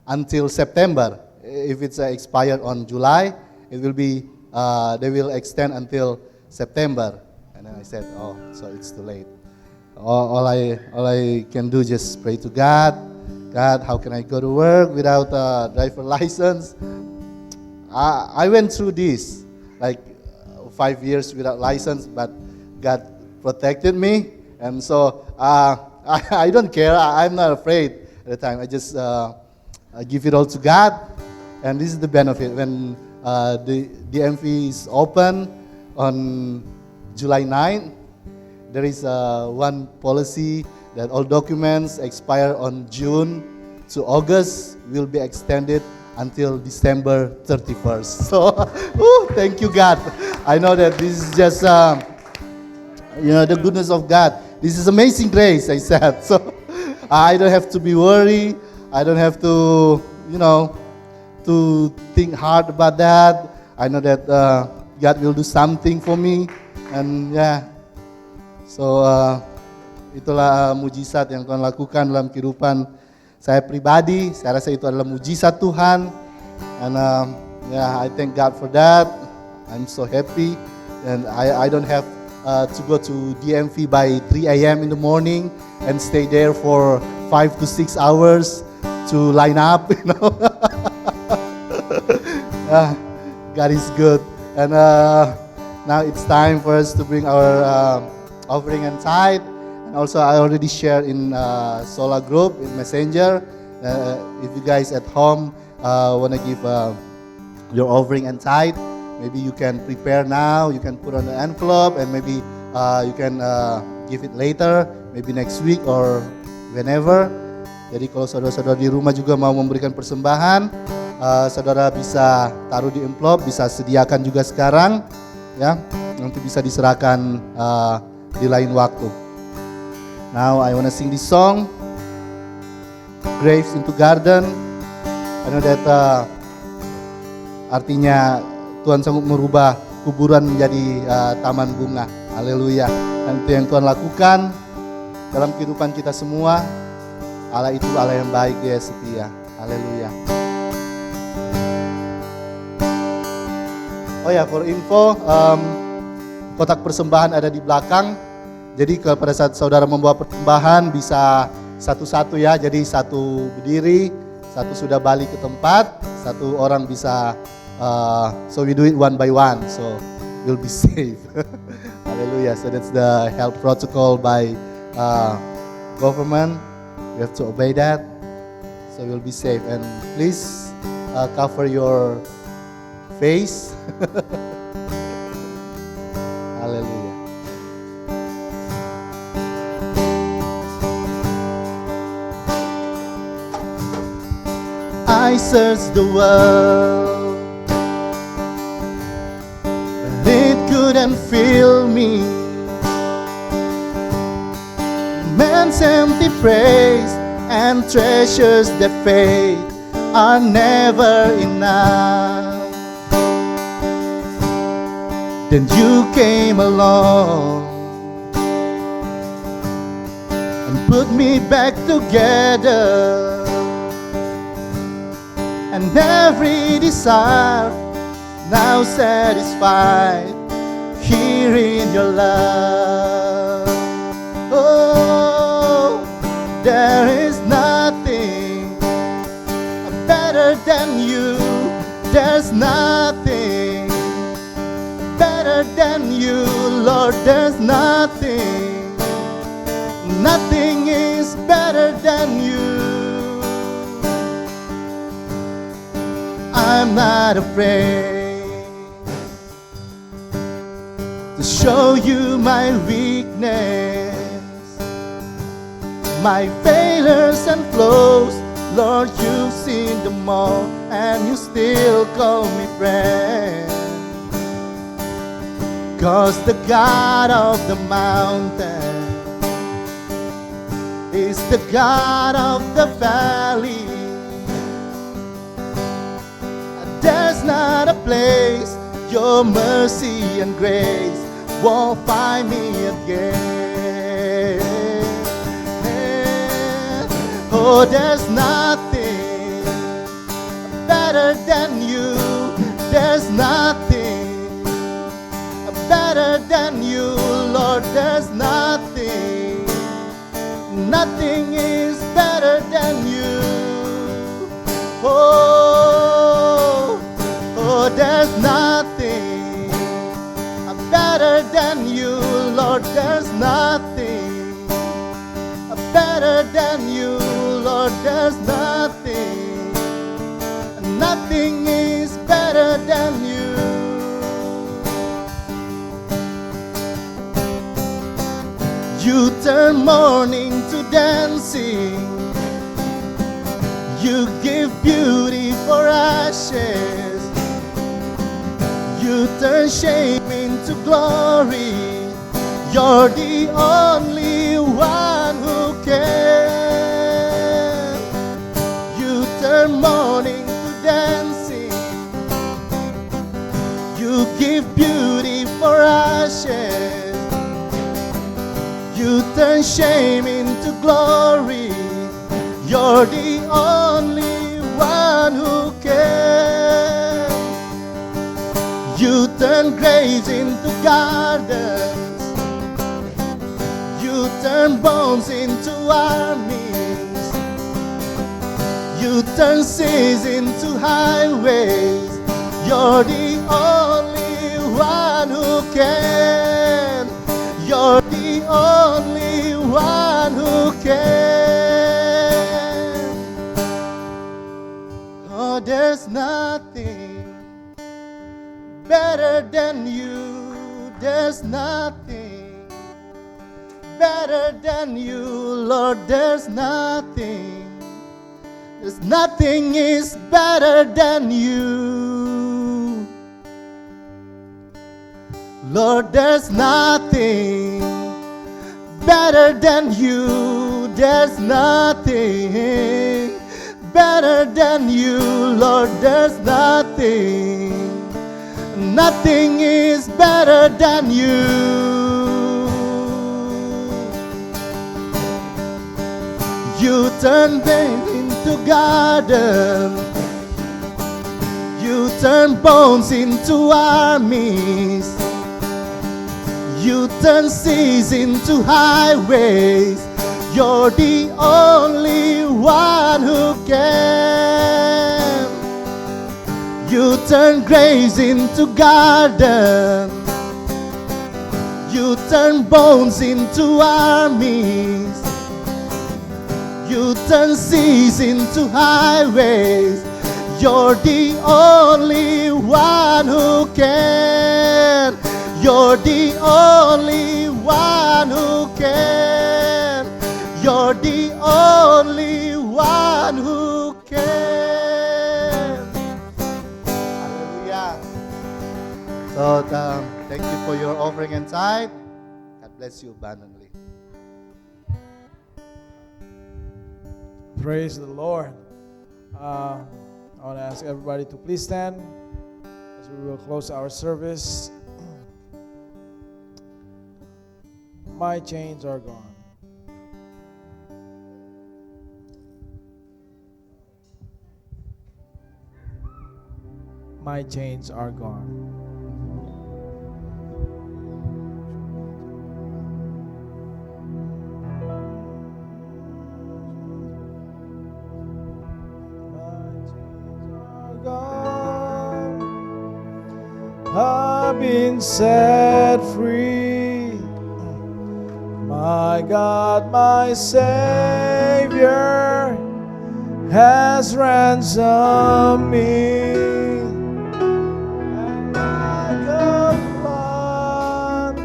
until September. If it's expired on July, it will be they will extend until September. And then I said, oh, so it's too late. All I can do just pray to God. God, how can I go to work without a driver license? I went through this, like 5 years without license, but God protected me, and so I don't care. I'm not afraid at the time. I just I give it all to God, and this is the benefit. When the DMV is open on July 9, there is one policy that all documents expire on June to August will be extended until December 31st. So, thank you, God. I know that this is just, the goodness of God. This is amazing grace, I said. So, I don't have to be worried. I don't have to, to think hard about that. I know that God will do something for me. And yeah, so itulah mujizat yang Tuhan lakukan dalam kehidupan saya pribadi. Saya rasa itu adalah mujizat Tuhan. And yeah, I thank God for that. I'm so happy. And I don't have to go to DMV by 3 a.m. in the morning and stay there for 5 to 6 hours to line up, you know. God is good. And now it's time for us to bring our offering and tithe. And also I already shared in Sola group, in Messenger. If you guys at home want to give your offering and tithe, maybe you can prepare now, you can put on the envelope, and maybe you can give it later, maybe next week or whenever. Jadi kalau saudara-saudara di rumah juga mau memberikan persembahan, saudara bisa taruh di envelope, bisa sediakan juga sekarang, ya, nanti bisa diserahkan di lain waktu. Now I wanna sing this song, Graves into Garden. I know that artinya Tuhan sanggup merubah kuburan menjadi taman bunga. Haleluya. Dan itu yang Tuhan lakukan dalam kehidupan kita semua. Allah itu Allah yang baik, Dia setia. Haleluya. Oh ya, for info, kotak persembahan ada di belakang. Jadi kalau pada saat saudara membawa persembahan bisa satu-satu ya. Jadi satu berdiri, satu sudah balik ke tempat, satu orang bisa. So we do it one by one, so you'll be safe. Hallelujah. So that's the health protocol by government. You have to obey that, so you'll be safe. And please cover your face. Hallelujah. I searched the world, but it couldn't fill me. Man's empty praise and treasures that fade are never enough. Then you came along and put me back together, and every desire now satisfied here in your love. Oh, there is nothing better than you. There's nothing better than you, Lord. There's nothing, nothing is better than you. I'm not afraid to show you my weakness, my failures and flaws. Lord, you've seen them all, and you still call me friend. 'Cause the God of the mountain is the God of the valley. There's not a place your mercy and grace won't find me again. Oh, there's nothing better than you. There's nothing better than you, Lord. There's nothing, nothing is better than you. Oh, oh, there's nothing better than you, Lord. There's nothing better than you, Lord. There's nothing, nothing is better than you. You turn mourning to dancing. You give beauty for ashes. You turn shame into glory. You're the only one who can. You turn mourning to dancing. You give beauty for ashes. You turn shame into glory. You're the only one who can. You turn graves into gardens. You turn bones into armies. You turn seas into highways. You're the only one who can. You're the only one who can. Oh, there's nothing better than you. There's nothing better than you, Lord. There's nothing. There's nothing is better than you. Lord, there's nothing better than you. There's nothing better than you. Lord, there's nothing. Nothing is better than you. You turn pain into garden. You turn bones into armies. You turn seas into highways. You're the only one who can. You turn graves into gardens. You turn bones into armies. You turn seas into highways. You're the only one who can. You're the only one who can. You're the only one who can. Hallelujah. So thank you for your offering and tithe. God bless you abundantly.
Praise the Lord. I want to ask everybody to please stand as we will close our service. My chains are gone. My chains are gone. I've been set free. My God, my Savior has ransomed me. And like a flood,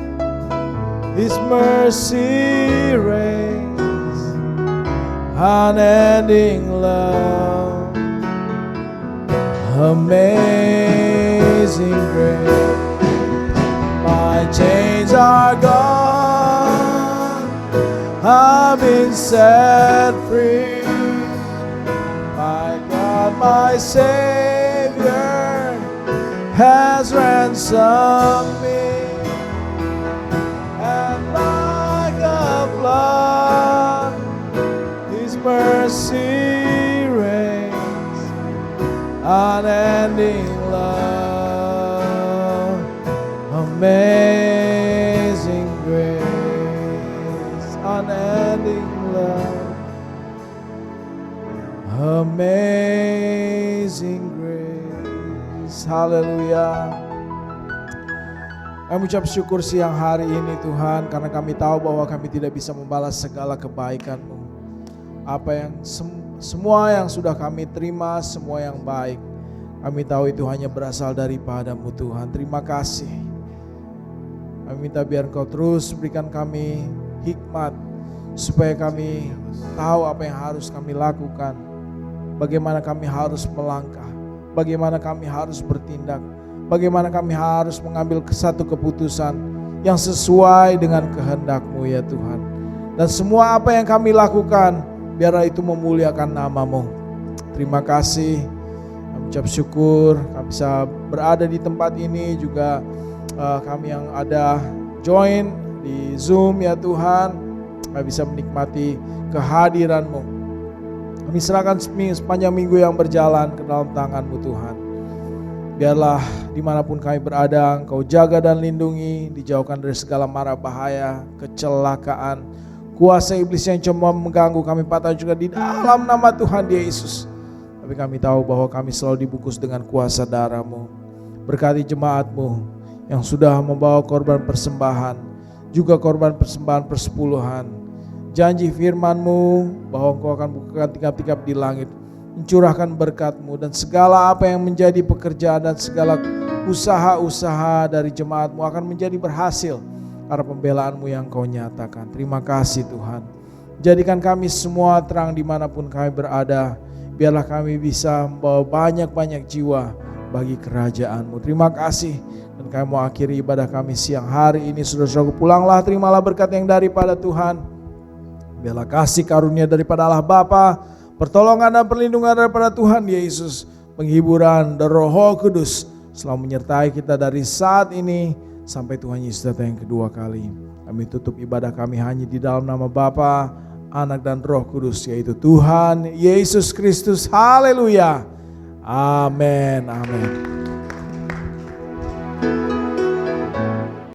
His mercy reigns, unending love, amazing grace. My chains are gone, I've been set free. My God, my Savior has ransomed me. And like a flood, His mercy reigns, unending love, amazing grace, unending love, amazing grace. Haleluya. Kami ucap syukur siang hari ini Tuhan, karena kami tahu bahwa kami tidak bisa membalas segala kebaikan-Mu. Apa yang semua yang sudah kami terima, semua yang baik, kami tahu itu hanya berasal daripada-Mu Tuhan. Terima kasih. Kami minta biar Engkau terus berikan kami hikmat, supaya kami tahu apa yang harus kami lakukan, bagaimana kami harus melangkah, bagaimana kami harus bertindak, bagaimana kami harus mengambil satu keputusan yang sesuai dengan kehendak-Mu ya Tuhan. Dan semua apa yang kami lakukan, biarlah itu memuliakan nama-Mu. Terima kasih. Kami ucap syukur kami bisa berada di tempat ini, juga kami yang ada join di Zoom ya Tuhan. kami bisa menikmati kehadiran-Mu. Kami serahkan sepanjang minggu yang berjalan ke dalam tangan-Mu Tuhan. Biarlah dimanapun kami berada, Engkau jaga dan lindungi, dijauhkan dari segala mara bahaya, kecelakaan, kuasa iblis yang coba mengganggu kami patah juga di dalam nama Tuhan Yesus. Tapi kami tahu bahwa kami selalu dibungkus dengan kuasa darah-Mu. Berkati jemaat-Mu yang sudah membawa korban persembahan, juga korban persembahan persepuluhan. Janji firman-Mu bahwa Engkau akan bukakan tikap-tikap di langit, mencurahkan berkat-Mu, dan segala apa yang menjadi pekerjaan dan segala usaha-usaha dari jemaat-Mu akan menjadi berhasil karena pembelaan-Mu yang Kau nyatakan. Terima kasih Tuhan. Jadikan kami semua terang dimanapun kami berada. Biarlah kami bisa membawa banyak-banyak jiwa bagi kerajaan-Mu. Terima kasih. Dan kami mau akhiri ibadah kami siang hari ini. Saudara-saudaraku, pulanglah, terimalah berkat yang daripada Tuhan. Biarlah kasih karunia daripada Allah Bapa, pertolongan dan perlindungan daripada Tuhan Yesus, penghiburan dari Roh Kudus selalu menyertai kita dari saat ini sampai Tuhan Yesus datang yang kedua kali. Kami tutup ibadah kami hanya di dalam nama Bapa, Anak dan Roh Kudus, yaitu Tuhan Yesus Kristus. Haleluya. Amin. Amin.